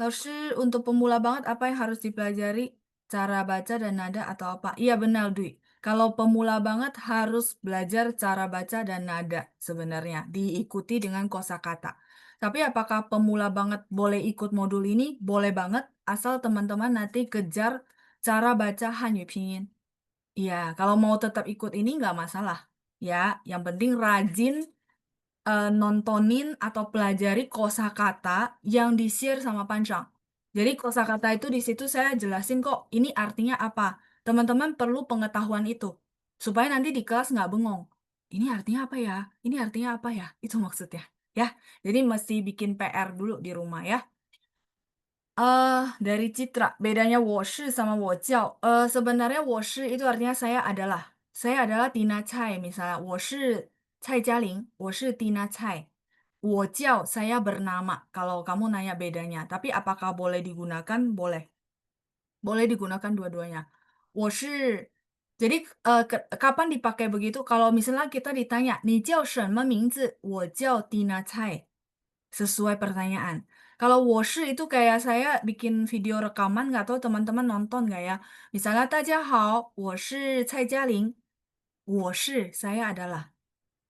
[SPEAKER 1] Laoshi, untuk pemula banget apa yang harus dipelajari? Cara baca dan nada atau apa? Iya benar, Dwi. Kalau pemula banget harus belajar cara baca dan nada sebenarnya. Diikuti dengan kosakata. Tapi apakah pemula banget boleh ikut modul ini? Boleh banget, asal teman-teman nanti kejar cara baca Hanyu Pinyin. Iya, kalau mau tetap ikut ini nggak masalah. Ya, yang penting rajin nontonin atau pelajari kosakata yang di-share sama Pansyang. Jadi kosakata itu di situ saya jelasin kok ini artinya apa. Teman-teman perlu pengetahuan itu supaya nanti di kelas nggak bengong. Ini artinya apa ya? Ini artinya apa ya? Itu maksudnya. Ya, jadi mesti bikin PR dulu di rumah ya. Dari Citra, bedanya 我是 sama 我叫. Sebenarnya 我是 itu artinya saya adalah. Saya adalah Tina Cai misalnya. 我是 Cai Jialing, 我是 Tina Cai. 我叫 saya bernama. Kalau kamu nanya bedanya. Tapi apakah boleh digunakan? Boleh. Boleh digunakan dua-duanya. 我是 jadi kapan dipakai begitu? Kalau misalnya kita ditanya, 你叫什么名字? 我叫 Tina Cai. Sesuai pertanyaan. Kalau 我是 itu kayak saya bikin video rekaman, nggak tahu teman-teman nonton nggak ya. Misalnya, 大家好，我是蔡嘉玲。我是 saya adalah.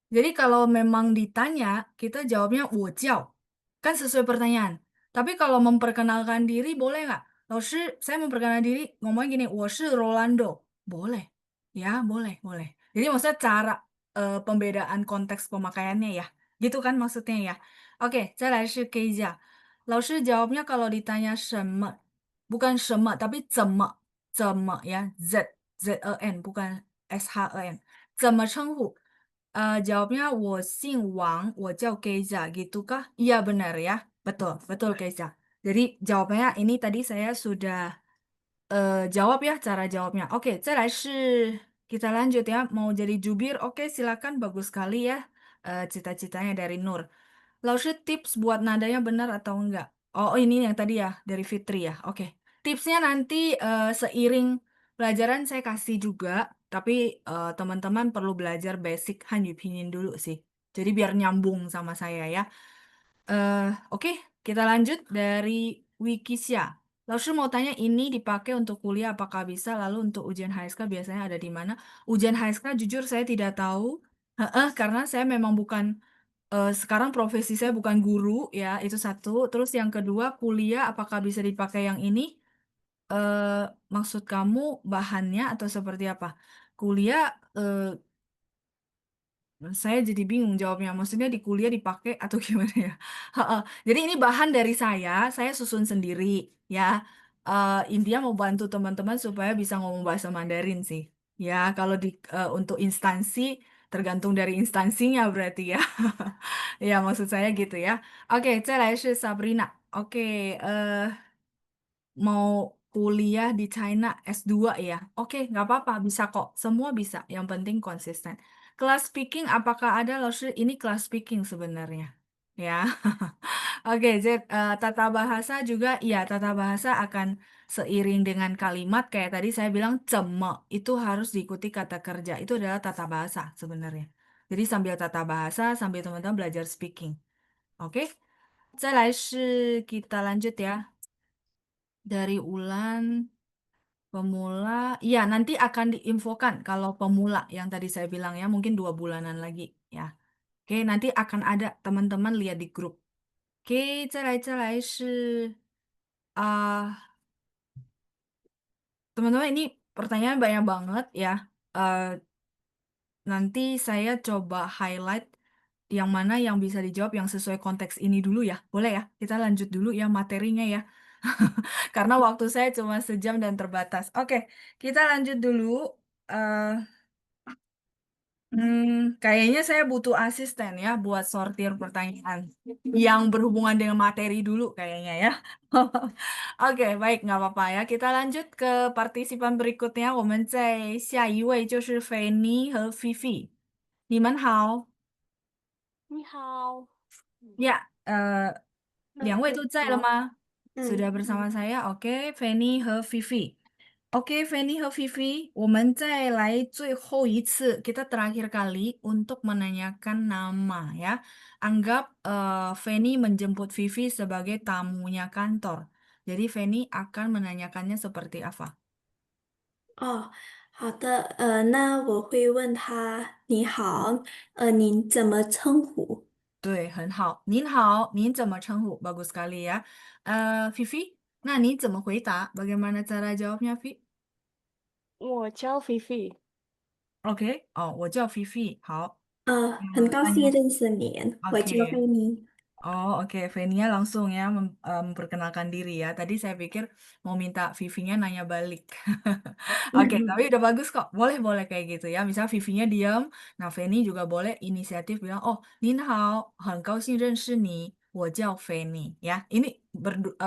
[SPEAKER 1] Jadi kalau memang ditanya, kita jawabnya 我叫. Kan sesuai pertanyaan. Tapi kalau memperkenalkan diri, boleh nggak? 老师, saya memperkenalkan diri, ngomongnya gini, 我是 Rolando. Boleh. Ya, boleh, boleh. Jadi maksudnya cara pembedaan konteks pemakaiannya ya. Gitu kan maksudnya ya. Oke, 再来是 Keija. 老师 jawabnya kalau ditanya 什么, bukan 什么, tapi 怎么 ya. Z-E-N, bukan S-H-E-N. 怎么称呼? Jawabnya 我姓王，我叫 Keiza, gitu kah? Iya benar ya, betul, betul Keiza. Jadi jawabannya ini tadi saya sudah jawab ya cara jawabnya. Oke, 再来是 kita lanjut ya. Mau jadi jubir? Oke, silakan, bagus sekali ya. Cita-citanya dari Nur. Lalu tips buat nadanya benar atau enggak? Oh, ini yang tadi ya dari Fitri ya. Oke. Tipsnya nanti seiring pelajaran saya kasih juga, tapi teman-teman perlu belajar basic Hanyu Pinyin dulu sih. Jadi biar nyambung sama saya ya. Oke, kita lanjut dari Wikisya. Lalu mau tanya ini dipakai untuk kuliah apakah bisa? Lalu untuk ujian HSK biasanya ada di mana? Ujian HSK jujur saya tidak tahu. Karena saya memang bukan sekarang profesi saya bukan guru ya, itu satu. Terus yang kedua, kuliah apakah bisa dipakai yang ini? Eh, Maksud kamu bahannya atau seperti apa? Kuliah, saya jadi bingung jawabnya. Maksudnya di kuliah dipakai atau gimana ya? Heeh. Jadi ini bahan dari saya susun sendiri ya. Intinya mau bantu teman-teman supaya bisa ngomong bahasa Mandarin sih. Ya, kalau untuk instansi tergantung dari instansinya berarti ya. Ya, maksud saya gitu ya. Oke, 再来是 Sabrina. Oke, mau kuliah di China S2 ya. Oke, nggak apa-apa, bisa kok. Semua bisa, yang penting konsisten. Kelas speaking, apakah ada Laoshi? Ini kelas speaking sebenarnya. Ya. Oke, tata bahasa juga, iya, tata bahasa akan seiring dengan kalimat. Kayak tadi saya bilang, ceme, itu harus diikuti kata kerja. Itu adalah tata bahasa sebenarnya. Jadi sambil tata bahasa, sambil teman-teman belajar speaking. Oke, 再来是 kita lanjut ya. Dari Ulan, pemula, iya nanti akan diinfokan kalau pemula yang tadi saya bilang ya, mungkin 2 bulanan lagi ya. Oke, nanti akan ada teman-teman lihat di grup. Oke, 再来是 teman-teman ini pertanyaan banyak banget ya. Eh, Nanti saya coba highlight yang mana yang bisa dijawab yang sesuai konteks ini dulu ya. Boleh ya? Kita lanjut dulu ya materinya ya. Karena waktu saya cuma sejam dan terbatas. Oke, kita lanjut dulu. Eh, Kayaknya saya butuh asisten ya buat sortir pertanyaan yang berhubungan dengan materi dulu kayaknya ya. Oke, baik, nggak apa-apa ya. Kita lanjut ke partisipan berikutnya. 我们在下一位就是菲妮和菲菲。你们好。
[SPEAKER 5] 你好，Ya,
[SPEAKER 1] 2位都在了吗？sudah
[SPEAKER 5] 嗯，
[SPEAKER 1] bersama saya. Oke, Fanny 和 Vivi. Oke, Fanny 和 Vivi, 我们再来最后一次, kita terakhir kali untuk menanyakan nama ya. Anggap Fanny menjemput Vivi sebagai tamunya kantor. Jadi Fanny akan menanyakannya seperti apa?
[SPEAKER 5] 哦，好的，那我会问他，你好，您怎么称呼？
[SPEAKER 1] 对，很好。您好，您怎么称呼？Bagus sekali ya. Vivi, nah, 你怎么回答? Bagaimana cara jawabnya, Vi?
[SPEAKER 6] 我叫菲菲。
[SPEAKER 1] OK，哦，我叫菲菲，好，
[SPEAKER 5] 很高兴
[SPEAKER 1] tanya.
[SPEAKER 5] 认识你，我叫
[SPEAKER 1] Oke.
[SPEAKER 5] 菲妮。
[SPEAKER 1] Oh, oke. Venia langsung ya memperkenalkan diri ya. Tadi saya pikir mau minta Vivinya nanya balik. Oke, tapi udah bagus kok. Boleh kayak gitu ya. Misal Vivinya diam, nah Feni juga boleh inisiatif bilang, oh, 您好，很高兴认识你，我叫 Feni. Ya, ini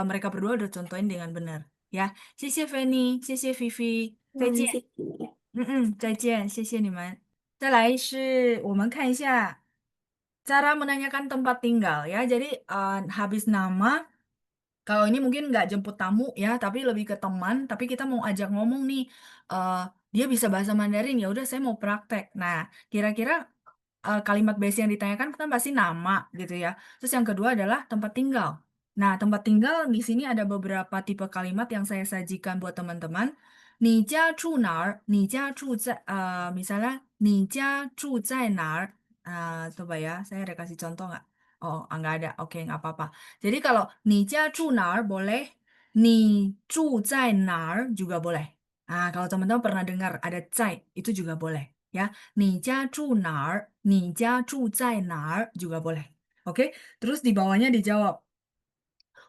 [SPEAKER 1] mereka berdua udah contohin dengan benar. Ya, 谢谢 Feni，谢谢 Vivi，再见。
[SPEAKER 5] 谢谢你。
[SPEAKER 1] 再见，谢谢你们。再来是我们看一下cara menanyakan tempat tinggal ya. Jadi habis nama, kalau ini mungkin nggak jemput tamu ya, tapi lebih ke teman. Tapi kita mau ajak ngomong nih, eh, dia bisa bahasa Mandarin ya. Udah saya mau praktek. Nah, kira-kira kalimat base yang ditanyakan kan pasti nama gitu ya. Terus yang kedua adalah tempat tinggal. Nah, tempat tinggal di sini ada beberapa tipe kalimat yang saya sajikan buat teman-teman. 你家住哪儿？你家住在misalnya 你家住在哪儿？coba ya, saya ada kasih contoh nggak? Oh, nggak ada. Oke, nggak apa-apa. Jadi kalau 你家住哪儿 boleh, 你住在哪儿 juga boleh. Kalau teman-teman pernah dengar ada 在, itu juga boleh. Ya, 你家住哪儿？你家住在哪儿 juga boleh. Oke, terus di bawahnya dijawab,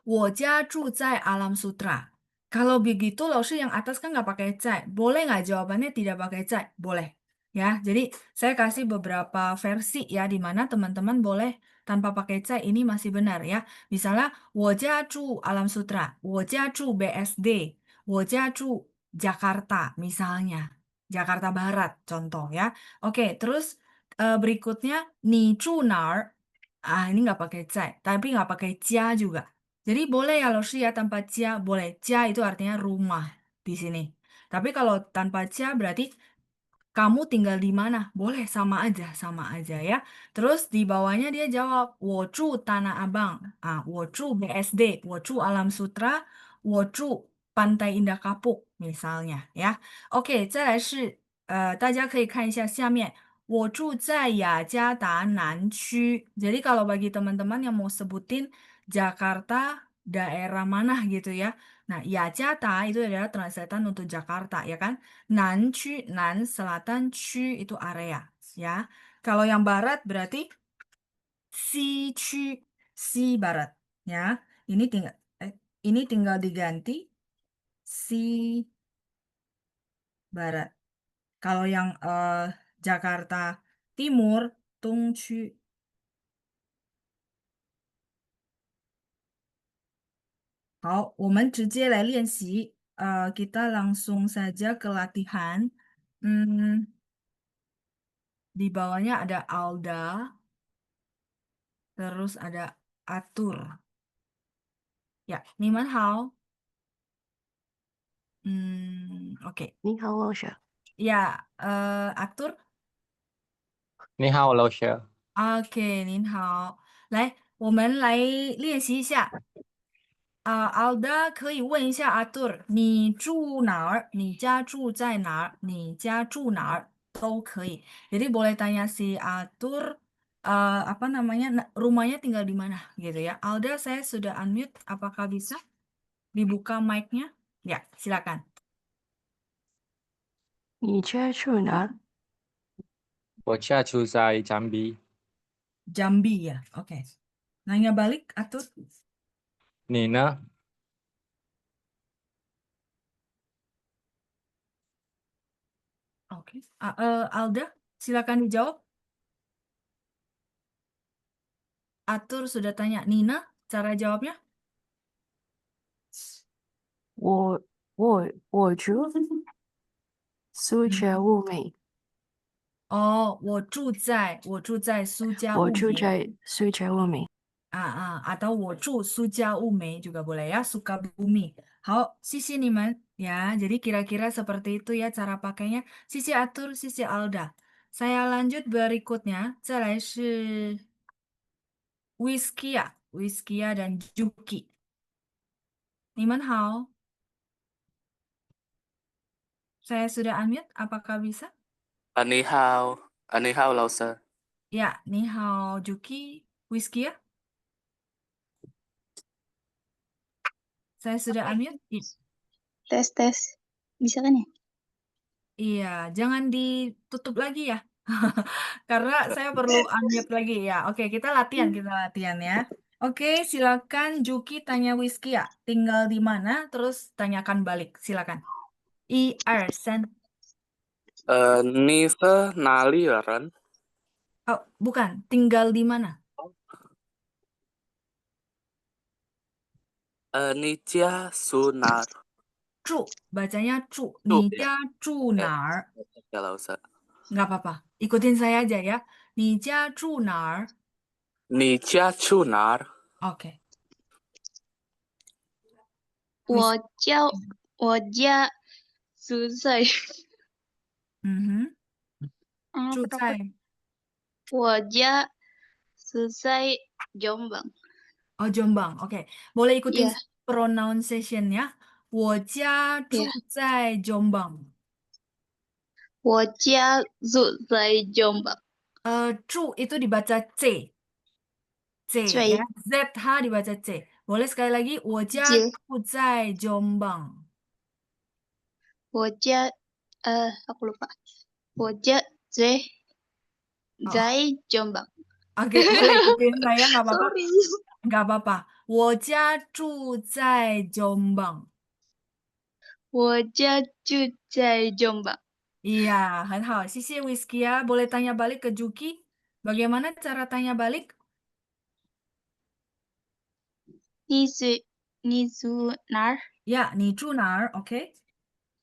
[SPEAKER 1] 我家住在 Alam Sutra. Kalau begitu, Laoshi yang atas kan nggak pakai cai. Boleh nggak jawabannya tidak pakai cai? Boleh. Ya, jadi saya kasih beberapa versi ya, di mana teman-teman boleh tanpa pakai cai, ini masih benar ya. Misalnya, 我家住 Alam Sutra, 我家住 BSD, 我家住 Jakarta, misalnya. Jakarta Barat, contoh ya. Oke, terus berikutnya, 你住哪儿? Ini nggak pakai cai, tapi nggak pakai jia juga. Jadi boleh ya Loshi ya tanpa cia, boleh. Cia itu artinya rumah di sini. Tapi kalau tanpa cia berarti kamu tinggal di mana? Boleh, sama aja ya. Terus di bawahnya dia jawab, 我住 Tanah Abang. 我住 BSD, 我住 Alam Sutra, 我住 Pantai Indah Kapuk, misalnya ya. Oke, 再来是大家可以看一下下面，我住在雅加达南区. Jadi kalau bagi teman-teman yang mau sebutin Jakarta daerah mana gitu ya. Nah, Yajata itu adalah translatean untuk Jakarta ya kan. Nancu, nan selatan, cu itu area ya. Kalau yang barat berarti si cu, si barat ya. Ini tinggal diganti si barat. Kalau yang Jakarta Timur, Tongcu. 好，我们直接来练习。Kita langsung saja ke latihan. Di bawahnya ada Alda, terus ada Atur. Ya, 你们好。oke.
[SPEAKER 6] 你好，老师。
[SPEAKER 1] Ya, Atur.
[SPEAKER 7] 你好，老师。
[SPEAKER 1] OK，您好。来，我们来练习一下。Alda 可以问一下 Atur，你住哪儿？你家住在哪儿？你家住哪儿？都可以. Jadi boleh tanya si Atur, apa namanya, rumahnya tinggal di mana gitu ya. Alda, saya sudah unmute. Apakah bisa dibuka mic-nya? Ya, silakan.
[SPEAKER 6] 你家住哪？
[SPEAKER 7] 我家住在jambi。
[SPEAKER 1] Jambi ya, oke. Nanya balik, Atur.
[SPEAKER 7] 你呢？
[SPEAKER 1] Oke. Alda, silakan dijawab. Atur sudah tanya. Nina, cara jawabnya?
[SPEAKER 6] 我住苏家物美。
[SPEAKER 1] Oh, 我住在苏家
[SPEAKER 6] 我
[SPEAKER 1] 物美。
[SPEAKER 6] 住在苏家物美。
[SPEAKER 1] Atau 我住苏家物美 juga boleh ya, Sukabumi. 好，谢谢你们 ya. Jadi kira-kira seperti itu ya cara pakainya. Sisi Atur, sisi Alda. Saya lanjut berikutnya. 再来是 Wiskia dan Juki. 你们好. Saya sudah unmute, apakah bisa?
[SPEAKER 8] 你好，你好，老师。
[SPEAKER 1] Ya, 你好 Juki, Wiskia. Saya sudah unmute.
[SPEAKER 3] Tes. Bisa kan ya?
[SPEAKER 1] Iya, jangan ditutup lagi ya. Karena saya perlu unmute lagi ya. Oke, kita latihan ya. Oke, silakan Juki tanya Whisky ya. Tinggal di mana, terus tanyakan balik. Silakan. 1、2、3。
[SPEAKER 8] 你是哪里人？
[SPEAKER 1] Oh, bukan. Tinggal di mana?
[SPEAKER 8] 你家住哪儿？
[SPEAKER 1] Cu, bacanya cu.
[SPEAKER 8] 住
[SPEAKER 1] Ni
[SPEAKER 8] ya.
[SPEAKER 1] jia cu nar.
[SPEAKER 8] Ya, Lausa.
[SPEAKER 1] Nggak apa-apa. Ikutin saya aja ya. Ni jia cu nar.
[SPEAKER 8] 你家住哪儿？
[SPEAKER 1] Oke.
[SPEAKER 3] 我家住在
[SPEAKER 1] Mhm. 住
[SPEAKER 3] apa
[SPEAKER 1] 在
[SPEAKER 3] 我家住在 Jombang.
[SPEAKER 1] Oh, Jombang. Oke. Boleh ikutin
[SPEAKER 3] Ya,
[SPEAKER 1] pronunciation-nya. 我家
[SPEAKER 3] ya.
[SPEAKER 1] 住在 Jombang.
[SPEAKER 3] 我家住在 Jombang.
[SPEAKER 1] 住 itu dibaca C. C ya.
[SPEAKER 3] 在
[SPEAKER 1] ZH dibaca C. Boleh sekali lagi. 我家
[SPEAKER 3] 街，
[SPEAKER 1] 住在 Jombang.
[SPEAKER 3] aku lupa. 我家在
[SPEAKER 1] Oh,
[SPEAKER 3] Jombang.
[SPEAKER 1] oke. Boleh ikutin saya. Nggak apa-apa.
[SPEAKER 3] Sorry.
[SPEAKER 1] Nggak apa-apa. 我家住在 Jombang.
[SPEAKER 3] 我家住在 Jombang.
[SPEAKER 1] Iya, 很好. Sisi Whisky ya. Boleh tanya balik ke Juki. Bagaimana cara tanya balik?
[SPEAKER 3] 你住哪儿？Ya,
[SPEAKER 1] 你住哪儿? Oke.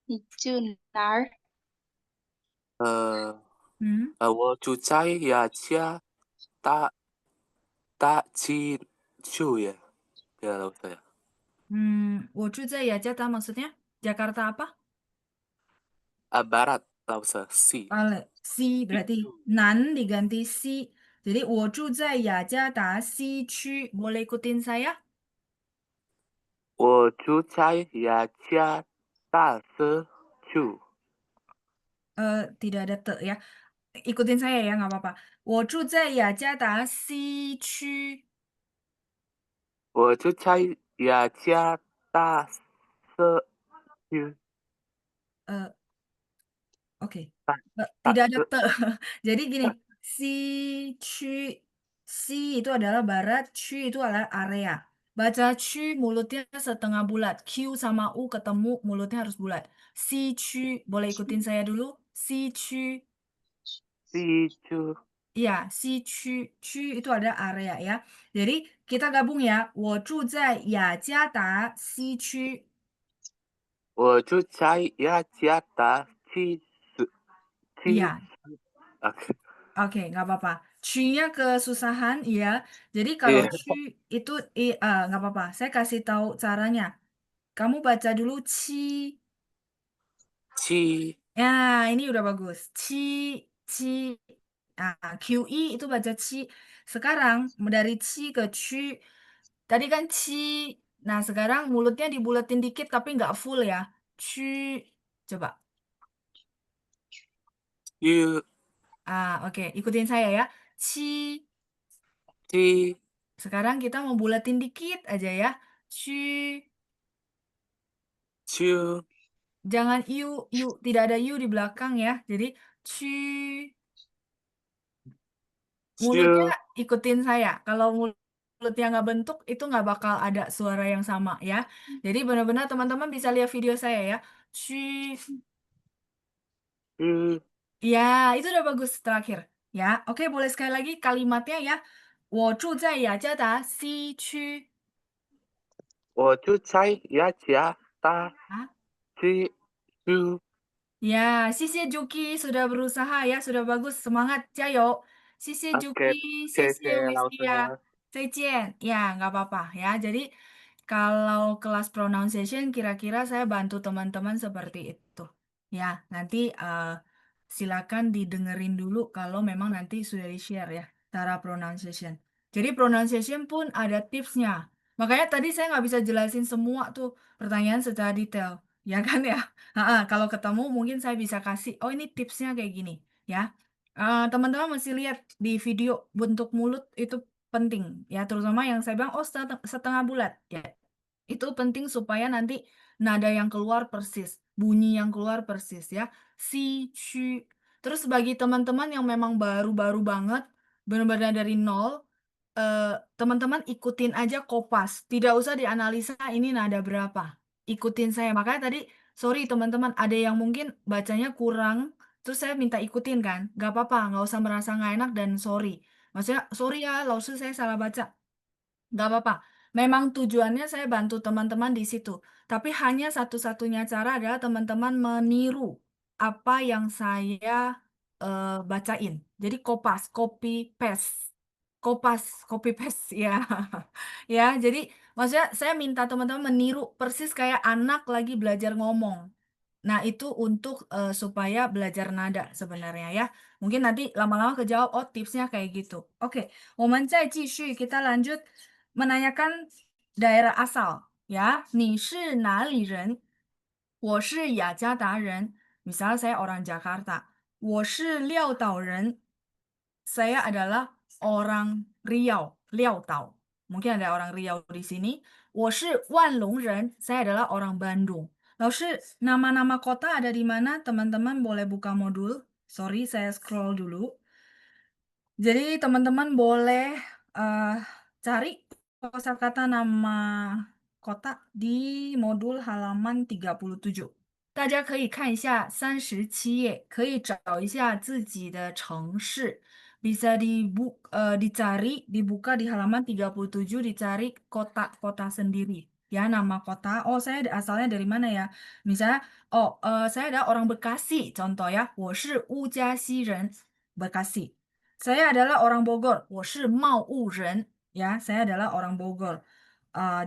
[SPEAKER 3] 你住哪儿？Hmm.
[SPEAKER 8] 我住在雅加达基区ya. Ya, Lausa ya.
[SPEAKER 1] 我住在雅加达 maksudnya? Jakarta apa?
[SPEAKER 8] Barat, Lausa. Si.
[SPEAKER 1] C berarti nan diganti C. Jadi 我住在雅加达西区. Boleh ikutin saya?
[SPEAKER 8] 我住在雅加达市区。
[SPEAKER 1] Tidak ada te ya. Ikutin saya ya, nggak apa-apa. 我住在雅加达西区。
[SPEAKER 8] 我住在雅加达市区。
[SPEAKER 1] Oke.
[SPEAKER 8] 大
[SPEAKER 1] Tidak ada
[SPEAKER 8] 市
[SPEAKER 1] te. Jadi gini, si cu si itu adalah barat, cu itu adalah area. Baca cu mulutnya setengah bulat. Q sama U ketemu mulutnya harus bulat. Si cu, boleh ikutin saya dulu. Si cu,
[SPEAKER 8] 西区。
[SPEAKER 1] iya, si cu, cu itu ada area ya. Jadi kita gabung ya. 我住在雅加达西区。
[SPEAKER 8] 我住在雅加达七十七
[SPEAKER 1] Iya,
[SPEAKER 8] 十。Oke.
[SPEAKER 1] oke, nggak apa-apa. Cu-nya kesusahan, iya. Jadi kalau
[SPEAKER 8] Iya.
[SPEAKER 1] cu itu nggak apa-apa. Saya kasih tahu caranya. Kamu baca dulu ci.
[SPEAKER 8] Ci.
[SPEAKER 1] Ya, ini udah bagus. Ci. Nah, QI itu baca ci. Sekarang dari ci ke cu. Tadi kan ci. Nah, sekarang mulutnya dibulatin dikit tapi nggak full ya. Cu. Coba.
[SPEAKER 8] Yu.
[SPEAKER 1] Oke. Ikutin saya ya. Ci.
[SPEAKER 8] Ci.
[SPEAKER 1] Sekarang kita mau bulatin dikit aja ya. Cu.
[SPEAKER 8] Cu.
[SPEAKER 1] Jangan yu, tidak ada yu di belakang ya. Jadi cu. Mulutnya
[SPEAKER 8] Cu.
[SPEAKER 1] ikutin saya. Kalau mulutnya nggak bentuk, itu nggak bakal ada suara yang sama ya. Jadi benar-benar teman-teman bisa lihat video saya ya. Cu.
[SPEAKER 8] Cu.
[SPEAKER 1] Ya, itu udah bagus terakhir. Ya, oke, boleh sekali lagi kalimatnya ya. 我住在雅加达西区。
[SPEAKER 8] 我住在雅加达
[SPEAKER 1] 啊
[SPEAKER 8] 七区。
[SPEAKER 1] Ya, Sisi Juki sudah berusaha ya, sudah bagus, semangat, jayo. Sisi
[SPEAKER 8] Oke.
[SPEAKER 1] Juki,
[SPEAKER 8] Oke,
[SPEAKER 1] Sisi Wistia,
[SPEAKER 8] Lausa.
[SPEAKER 1] Zaijian. Ya, nggak apa-apa ya. Jadi kalau kelas pronunciation kira-kira saya bantu teman-teman seperti itu. Ya, nanti silakan didengerin dulu kalau memang nanti sudah di-share ya cara pronunciation. Jadi pronunciation pun ada tipsnya. Makanya tadi saya nggak bisa jelasin semua tuh pertanyaan secara detail. Ya kan ya? Kalau ketemu mungkin saya bisa kasih, oh ini tipsnya kayak gini ya. Teman-teman mesti lihat di video bentuk mulut itu penting ya, terutama yang saya bilang, oh setengah bulat ya. Itu penting supaya nanti nada yang keluar persis, bunyi yang keluar persis ya. Si, shu. Terus bagi teman-teman yang memang baru-baru banget, benar-benar dari nol, teman-teman ikutin aja kopas. Tidak usah dianalisa ini nada berapa. Ikutin saya. Makanya tadi, sorry teman-teman, ada yang mungkin bacanya kurang, terus saya minta ikutin kan. Gak apa-apa, nggak usah merasa nggak enak dan sorry. Maksudnya, sorry ya, laosu saya salah baca. Nggak apa-apa. Memang tujuannya saya bantu teman-teman di situ. Tapi hanya satu-satunya cara adalah teman-teman meniru apa yang saya bacain. Jadi kopas, copy paste. Kopas, copy paste ya. Ya, jadi maksudnya saya minta teman-teman meniru persis kayak anak lagi belajar ngomong. Nah, itu untuk supaya belajar nada sebenarnya ya. Mungkin nanti lama-lama kejawab, oh tipsnya kayak gitu. Oke, 我们再继续, kita lanjut menanyakan daerah asal ya. 你是哪里人？我是雅加达人. Misalnya saya orang Jakarta. 我是廖岛人. Saya adalah orang Riau, Liao Tao. Mungkin ada orang Riau di sini. 我是万隆人. Saya adalah orang Bandung. Lalu nama-nama kota ada di mana? Teman-teman boleh buka modul. Sorry, saya scroll dulu. Jadi teman-teman boleh cari kosakata nama kota di modul halaman 37. 大家可以看一下37页，可以找一下自己的城市。Bisa dicari, dibuka di halaman 37, dicari kota-kota sendiri. Ya, nama kota. Oh, saya asalnya dari mana ya? Misalnya, saya ada orang Bekasi, contoh ya. 我是乌加西人, Bekasi. Saya adalah orang Bogor. 我是茂物人. Ya, saya adalah orang Bogor.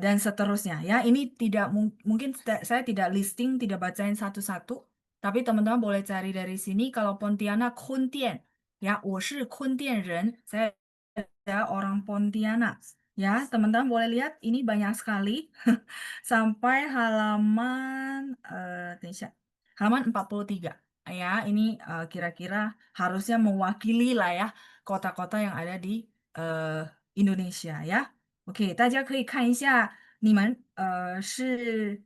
[SPEAKER 1] Dan seterusnya ya. Ini tidak mungkin saya tidak listing, tidak bacain satu-satu, tapi teman-teman boleh cari dari sini. Kalau Pontianak, Kuntian ya, 我是昆店人, saya orang Pontianak ya. Teman-teman boleh lihat ini banyak sekali sampai halaman halaman 43 ya. Ini kira-kira harusnya mewakili lah ya kota-kota yang ada di Indonesia ya. OK，大家可以看一下你们是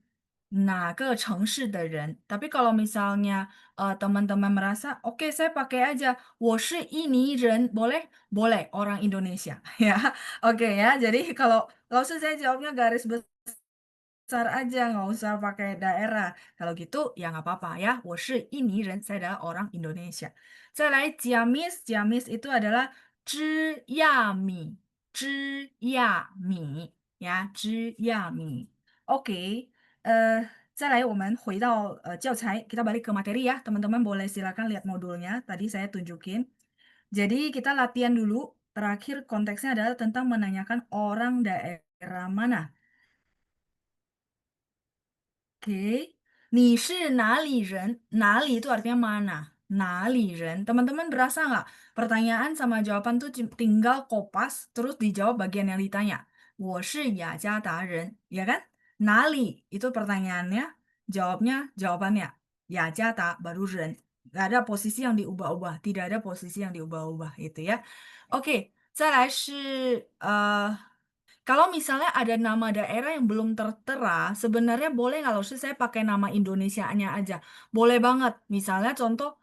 [SPEAKER 1] 哪个城市的人. Tapi kalau misalnya teman-teman merasa, oke saya pakai aja, 我是印尼人, boleh? Boleh, orang Indonesia ya. Oke ya, jadi kalau langsung saya jawabnya garis besar aja, nggak usah pakai daerah. Kalau gitu ya nggak apa-apa ya. 我是印尼人, saya adalah orang Indonesia. 再来 Ciamis, Ciamis itu adalah 枝亚米。枝亚米呀，枝亚米。Oke, 再来我们回到教材, kita balik ke materi ya, teman-teman boleh silakan lihat modulnya. Tadi saya tunjukin. Jadi kita latihan dulu. Terakhir konteksnya adalah tentang menanyakan orang daerah mana. Oke, 你是哪里人? 哪里 itu artinya mana? 哪里人? Teman-teman berasa nggak? Pertanyaan sama jawaban tuh tinggal kopas, terus dijawab bagian yang ditanya. 我是雅加达人, ya kan? 哪里 itu pertanyaannya, jawabannya. 雅加达 baru 人. Nggak ada posisi yang diubah-ubah, tidak ada posisi yang diubah-ubah, gitu ya. Oke, 再来是kalau misalnya ada nama daerah yang belum tertera, sebenarnya boleh nggak loh saya pakai nama Indonesianya aja. Boleh banget. Misalnya contoh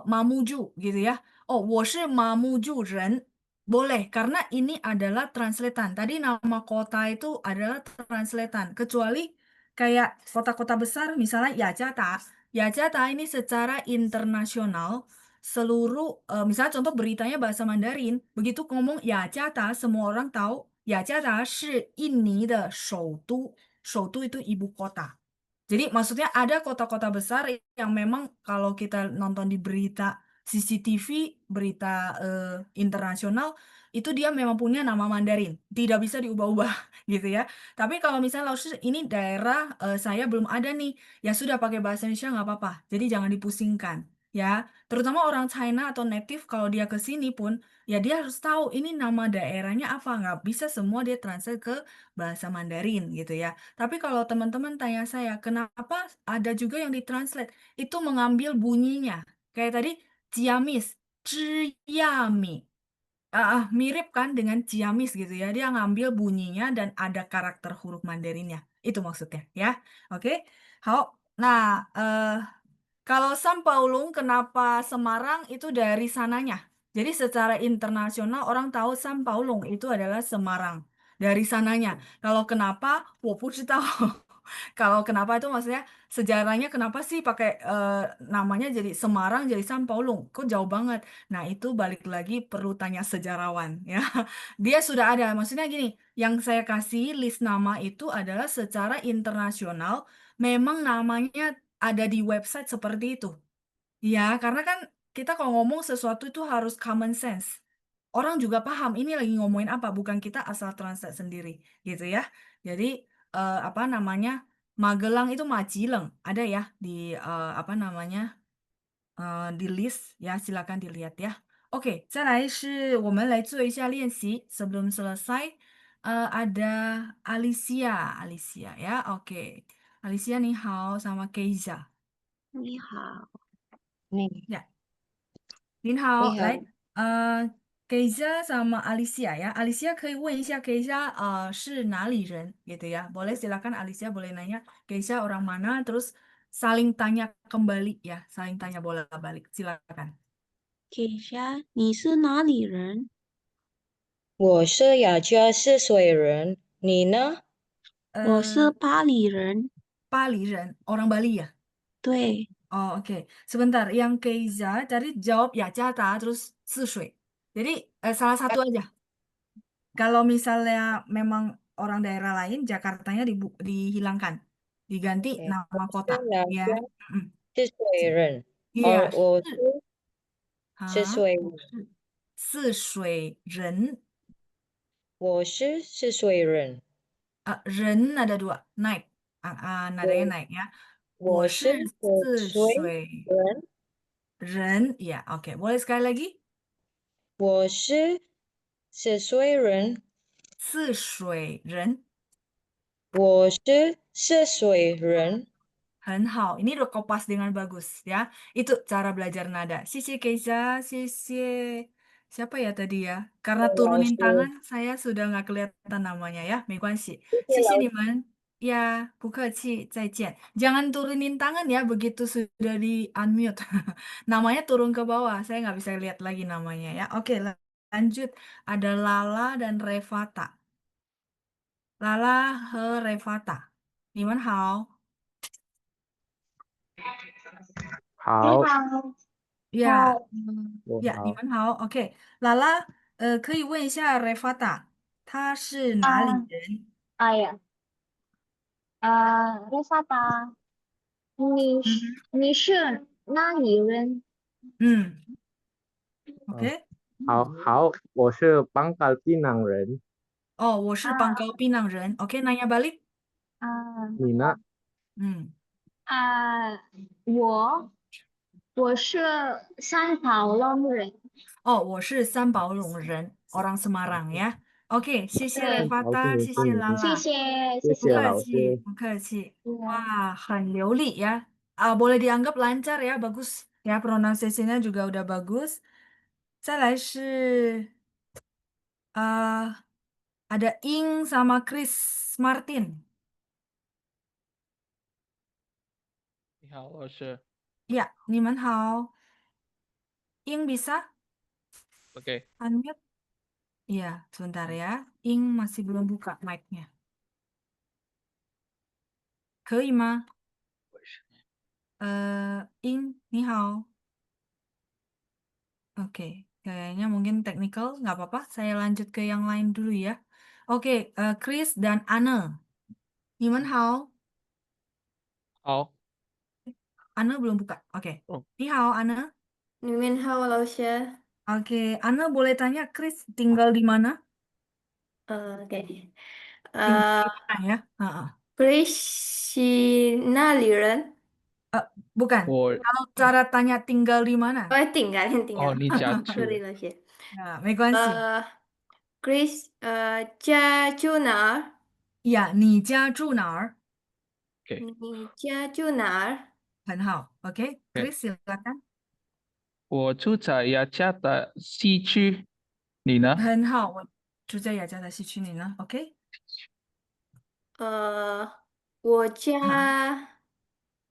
[SPEAKER 1] Mamuju gitu ya. Oh, 我是 Mamuju 人. Boleh, karena ini adalah translatean. Tadi nama kota itu adalah translatean. Kecuali kayak kota-kota besar, misalnya Yajata. Yajata ini secara internasional, seluruh, misalnya contoh beritanya bahasa Mandarin, begitu ngomong Yajata, semua orang tahu Yajata 是印尼的首都，首都 itu ibu kota. Jadi maksudnya ada kota-kota besar yang memang kalau kita nonton di berita CCTV, berita internasional, itu dia memang punya nama Mandarin, tidak bisa diubah-ubah gitu ya. Tapi kalau misalnya ini daerah saya belum ada nih, ya sudah pakai bahasa Indonesia nggak apa-apa. Jadi jangan dipusingkan ya. Terutama orang China atau native kalau dia ke sini pun, ya dia harus tahu ini nama daerahnya apa. Nggak bisa semua dia translate ke bahasa Mandarin gitu ya. Tapi kalau teman-teman tanya saya, kenapa ada juga yang ditranslate? Itu mengambil bunyinya. Kayak tadi, Ciamis, Ciyami. Mirip kan dengan Ciamis gitu ya. Dia ngambil bunyinya dan ada karakter huruf Mandarinnya. Itu maksudnya ya. Oke. Nah, kalau Sampaulung kenapa Semarang itu dari sananya? Jadi secara internasional orang tahu Sampaulung itu adalah Semarang dari sananya. Kalau kenapa? 我不知道. Kalau kenapa itu maksudnya sejarahnya kenapa sih pakai namanya jadi Semarang jadi Sampaulung? Kok jauh banget? Nah, itu balik lagi perlu tanya sejarawan ya. Dia sudah ada. Maksudnya gini, yang saya kasih list nama itu adalah secara internasional memang namanya ada di website seperti itu. Ya, karena kan kita kalau ngomong sesuatu itu harus common sense. Orang juga paham ini lagi ngomongin apa, bukan kita asal translate sendiri, gitu ya. Jadi apa namanya Magelang itu Majileng, ada ya di apa namanya di list ya, silakan dilihat ya. Oke, 再来是我们来做一下练习 sebelum selesai ada Alicia ya. Oke, Alicia 你好 sama Keiza
[SPEAKER 3] 你好，ya.
[SPEAKER 1] 您好，
[SPEAKER 6] 你好。
[SPEAKER 1] 来，Keiza sama Alicia ya. Alicia 可以问一下 Keiza是哪里人gitu ya. Boleh silakan Alicia boleh nanya Keiza orang mana terus saling tanya kembali ya, saling tanya bola-balik. Silakan.
[SPEAKER 3] 给下你是哪里人？
[SPEAKER 6] 我是雅加泗水人，你呢？
[SPEAKER 3] 我是
[SPEAKER 1] Eh
[SPEAKER 3] 巴黎人。
[SPEAKER 1] 巴黎人, orang Bali ya?
[SPEAKER 3] 对，
[SPEAKER 1] Oh, oke. Sebentar, yang Keiza tadi jawab ya Jata terus Sishui. Jadi salah satu aja. Kalau misalnya memang orang daerah lain, Jakartanya dihilangkan, diganti
[SPEAKER 6] 我
[SPEAKER 1] nama
[SPEAKER 6] 是
[SPEAKER 1] kota,
[SPEAKER 6] 雅
[SPEAKER 1] ya.
[SPEAKER 6] 加
[SPEAKER 1] Mm.
[SPEAKER 6] 泗水人，Iya, 我是泗
[SPEAKER 1] 啊，
[SPEAKER 6] 水人，
[SPEAKER 1] 我是泗水人，
[SPEAKER 6] 我是泗水人，
[SPEAKER 1] 人 ada dua, naik, nadanya
[SPEAKER 6] 我
[SPEAKER 1] naik ya. 我
[SPEAKER 6] 我
[SPEAKER 1] 是
[SPEAKER 6] 是泗
[SPEAKER 1] 泗
[SPEAKER 6] 水
[SPEAKER 1] 水
[SPEAKER 6] 人，
[SPEAKER 1] 人, ya, oke. Boleh sekali lagi?
[SPEAKER 6] 我是泗水人，
[SPEAKER 1] 泗水人。
[SPEAKER 6] 我是泗水人。
[SPEAKER 1] Hao, ini udah kopas dengan bagus ya. Itu cara belajar nada. Sisi Keisa, sisi siapa ya tadi ya? Karena
[SPEAKER 6] 老
[SPEAKER 1] turunin
[SPEAKER 6] 师，tangan,
[SPEAKER 1] saya sudah nggak kelihatan namanya ya. 没关系.
[SPEAKER 6] 谢谢
[SPEAKER 1] Sisi
[SPEAKER 6] 老
[SPEAKER 1] 你
[SPEAKER 6] 师，
[SPEAKER 1] 们, ya, 不客气, 再见. Jangan turunin tangan ya, begitu sudah di unmute. Namanya turun ke bawah, saya nggak bisa lihat lagi namanya ya. Oke, lanjut. Ada Lala dan Revata. Lala he Revata. 你们好。
[SPEAKER 7] 好，Ya, 我
[SPEAKER 1] ya, 你
[SPEAKER 7] 好，
[SPEAKER 1] 们好，OK，Lala，可以问一下 Revata，他是哪里人？
[SPEAKER 9] 哎呀，瑞萨达，
[SPEAKER 1] 嗯哼
[SPEAKER 9] 你是哪里人？
[SPEAKER 1] 嗯
[SPEAKER 7] 嗯，
[SPEAKER 1] ，OK，
[SPEAKER 7] 好，我是邦高碧南人，
[SPEAKER 1] 哦，我是邦高槟榔人，OK，nanya balik，
[SPEAKER 9] 啊
[SPEAKER 7] 你呢？
[SPEAKER 1] 嗯，
[SPEAKER 9] 啊，我是三宝龙人。
[SPEAKER 1] 哦，我是三宝龙人，orang Semarang ya。OK，谢谢
[SPEAKER 9] 对，
[SPEAKER 7] 很高兴
[SPEAKER 1] Revata，
[SPEAKER 7] 认
[SPEAKER 1] 谢谢
[SPEAKER 7] 识你，
[SPEAKER 9] 谢
[SPEAKER 1] Lala，
[SPEAKER 9] 谢
[SPEAKER 7] 谢
[SPEAKER 1] 不
[SPEAKER 7] 谢
[SPEAKER 1] 客气，
[SPEAKER 7] 老师。
[SPEAKER 1] 不客气。
[SPEAKER 9] 对啊
[SPEAKER 1] Wah, 很流利ya. Boleh dianggap lancar ya, bagus. Ya, pronunciation-nya juga udah bagus. 再来是 ada Ing sama Chris Martin.
[SPEAKER 10] 你好，我是
[SPEAKER 1] Ya, 你们好. Ing bisa
[SPEAKER 10] OK，
[SPEAKER 1] unmute? Iya, sebentar ya. Ing masih belum buka mic-nya. 可以吗? Ing, 你好. Oke, kayaknya mungkin technical, nggak apa-apa. Saya lanjut ke yang lain dulu ya. Oke, Chris dan Anne. 你们好.
[SPEAKER 10] 好，
[SPEAKER 1] Anne belum buka. Oke.
[SPEAKER 10] 哦，
[SPEAKER 1] Ni-hao, Anne.
[SPEAKER 5] 你们好，老师。
[SPEAKER 1] Oke, Anne boleh tanya Chris tinggal di mana?
[SPEAKER 5] OK，Tinggal
[SPEAKER 1] di
[SPEAKER 5] 呃
[SPEAKER 1] mana ya? Heeh.
[SPEAKER 5] ，Grace 是哪里人？
[SPEAKER 1] Bukan.
[SPEAKER 10] 我
[SPEAKER 1] Kalau cara tanya tinggal di mana?
[SPEAKER 5] tinggal。
[SPEAKER 10] 哦，你家住
[SPEAKER 5] Sorry，老师。
[SPEAKER 1] Ya, 没关系。
[SPEAKER 5] Grace，家住哪儿？
[SPEAKER 1] Ya, 你家住哪儿？
[SPEAKER 10] OK，
[SPEAKER 5] 你家住哪儿？
[SPEAKER 1] 很好。Oke,
[SPEAKER 10] OK，
[SPEAKER 1] Chris silakan.
[SPEAKER 10] 我住在雅加的西区，你呢？
[SPEAKER 1] 很好，我住在雅加的西区，你呢？OK。
[SPEAKER 5] 呃我
[SPEAKER 1] 哈，
[SPEAKER 5] 家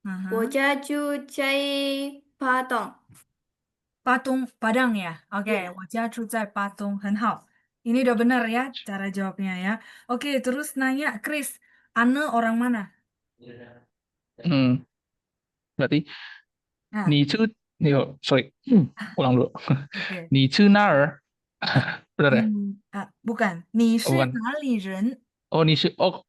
[SPEAKER 1] 嗯
[SPEAKER 5] 我
[SPEAKER 1] 哼，
[SPEAKER 5] 家住在巴东。
[SPEAKER 1] Padang ya. Oke,
[SPEAKER 5] Yeah.
[SPEAKER 1] 我家住在巴东，很好。Ini udah benar ya cara jawabnya ya. Oke, terus nanya Chris, Ane orang mana?
[SPEAKER 10] Berarti
[SPEAKER 1] Nah,
[SPEAKER 10] 你住sorry, ulang dulu.
[SPEAKER 1] oke.
[SPEAKER 10] 你住哪儿？Benar ya?
[SPEAKER 1] Bukan. 你
[SPEAKER 10] Oh,
[SPEAKER 1] 是
[SPEAKER 10] bukan.
[SPEAKER 1] 哪里人?
[SPEAKER 10] Oh,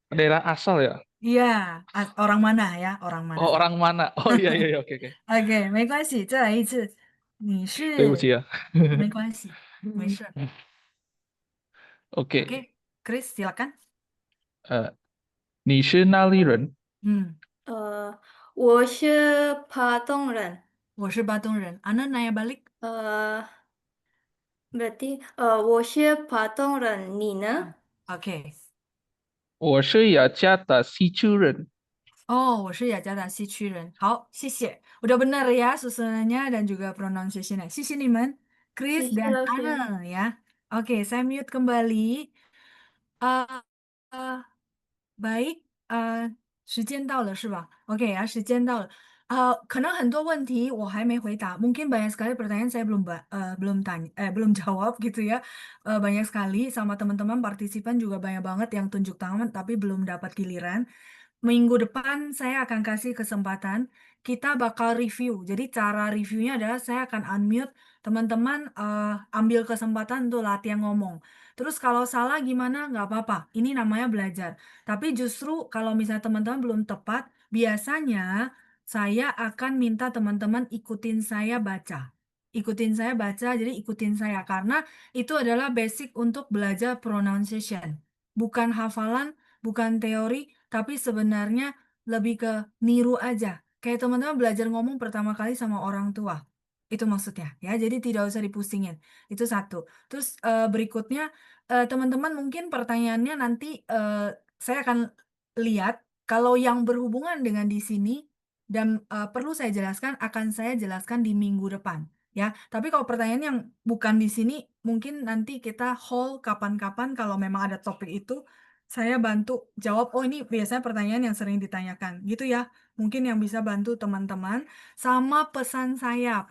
[SPEAKER 10] daerah asal ya?
[SPEAKER 1] Iya, orang mana ya? Orang mana?
[SPEAKER 10] Oh, orang mana? Oh iya iya iya, oke oke.
[SPEAKER 1] Oke, 没关系，再来一次。你
[SPEAKER 10] 对不
[SPEAKER 1] 是
[SPEAKER 10] 起ya.
[SPEAKER 1] 没关系，没事。
[SPEAKER 10] Oke,
[SPEAKER 1] Oke, Chris silakan.
[SPEAKER 10] 你是哪里人？
[SPEAKER 5] 我是巴东人。
[SPEAKER 1] 我是巴东人。Ane nanya balik.
[SPEAKER 5] Berarti 我是巴东人，你呢？
[SPEAKER 1] Oke.
[SPEAKER 10] 我是雅加达西区人。
[SPEAKER 1] Oh, 我是雅加达西区人。好，谢谢。Udah benar ya susunannya dan juga pronunciation-nya. 谢谢你们,
[SPEAKER 5] 谢
[SPEAKER 1] Chris
[SPEAKER 5] 谢
[SPEAKER 1] dan
[SPEAKER 5] 老师。
[SPEAKER 1] Anne ya. Oke, saya mute kembali. Uh, uh, Baik, 时间到了是吧？Oke ya, 时间到了。可能很多问题我还没回答，mungkin banyak sekali pertanyaan saya belum jawab gitu ya. Banyak sekali sama teman-teman partisipan juga banyak banget yang tunjuk tangan tapi belum dapat giliran. Minggu depan saya akan kasih kesempatan, kita bakal review. Jadi cara reviewnya adalah saya akan unmute, teman-teman ambil kesempatan untuk latihan ngomong. Terus kalau salah gimana nggak apa-apa, ini namanya belajar. Tapi justru kalau misalnya teman-teman belum tepat, biasanya saya akan minta teman-teman ikutin saya baca. Ikutin saya baca, jadi ikutin saya. Karena itu adalah basic untuk belajar pronunciation. Bukan hafalan, bukan teori, tapi sebenarnya lebih ke niru aja. Kayak teman-teman belajar ngomong pertama kali sama orang tua. Itu maksudnya ya. Jadi tidak usah dipusingin. Itu satu. Terus berikutnya teman-teman mungkin pertanyaannya nanti saya akan lihat kalau yang berhubungan dengan di sini dan perlu saya jelaskan akan saya jelaskan di minggu depan ya. Tapi kalau pertanyaan yang bukan di sini mungkin nanti kita hold kapan-kapan kalau memang ada topik itu saya bantu jawab. Oh ini biasanya pertanyaan yang sering ditanyakan gitu ya. Mungkin yang bisa bantu teman-teman sama pesan saya.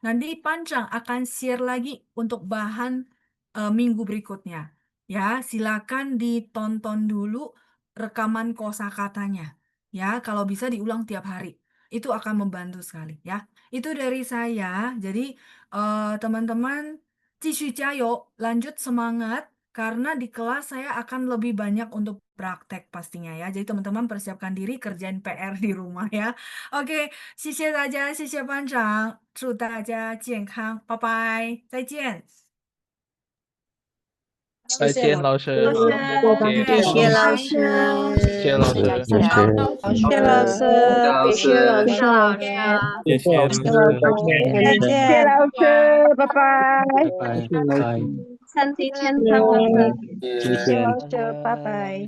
[SPEAKER 1] Nanti Panjang akan share lagi untuk bahan minggu berikutnya. Ya, silakan ditonton dulu rekaman kosakatanya. Ya, kalau bisa diulang tiap hari. Itu akan membantu sekali ya. Itu dari saya. Jadi teman-teman 继续加油, lanjut semangat. Karena di kelas saya akan lebih banyak untuk praktek pastinya ya. Jadi teman-teman persiapkan diri kerjain PR di rumah ya. Oke, 谢谢大家，谢谢班长，祝大家健康，拜拜，再见。
[SPEAKER 10] 再见，老师。
[SPEAKER 5] 老师，
[SPEAKER 10] 谢
[SPEAKER 5] 谢谢老师，
[SPEAKER 10] 谢谢老师。
[SPEAKER 6] 谢谢老师，谢谢老师，
[SPEAKER 7] 谢谢老师，
[SPEAKER 6] 再见，
[SPEAKER 11] 老师，拜拜。
[SPEAKER 7] 拜拜拜拜。
[SPEAKER 9] 身体健康，拜拜。
[SPEAKER 7] 谢谢。
[SPEAKER 11] 老师，拜拜。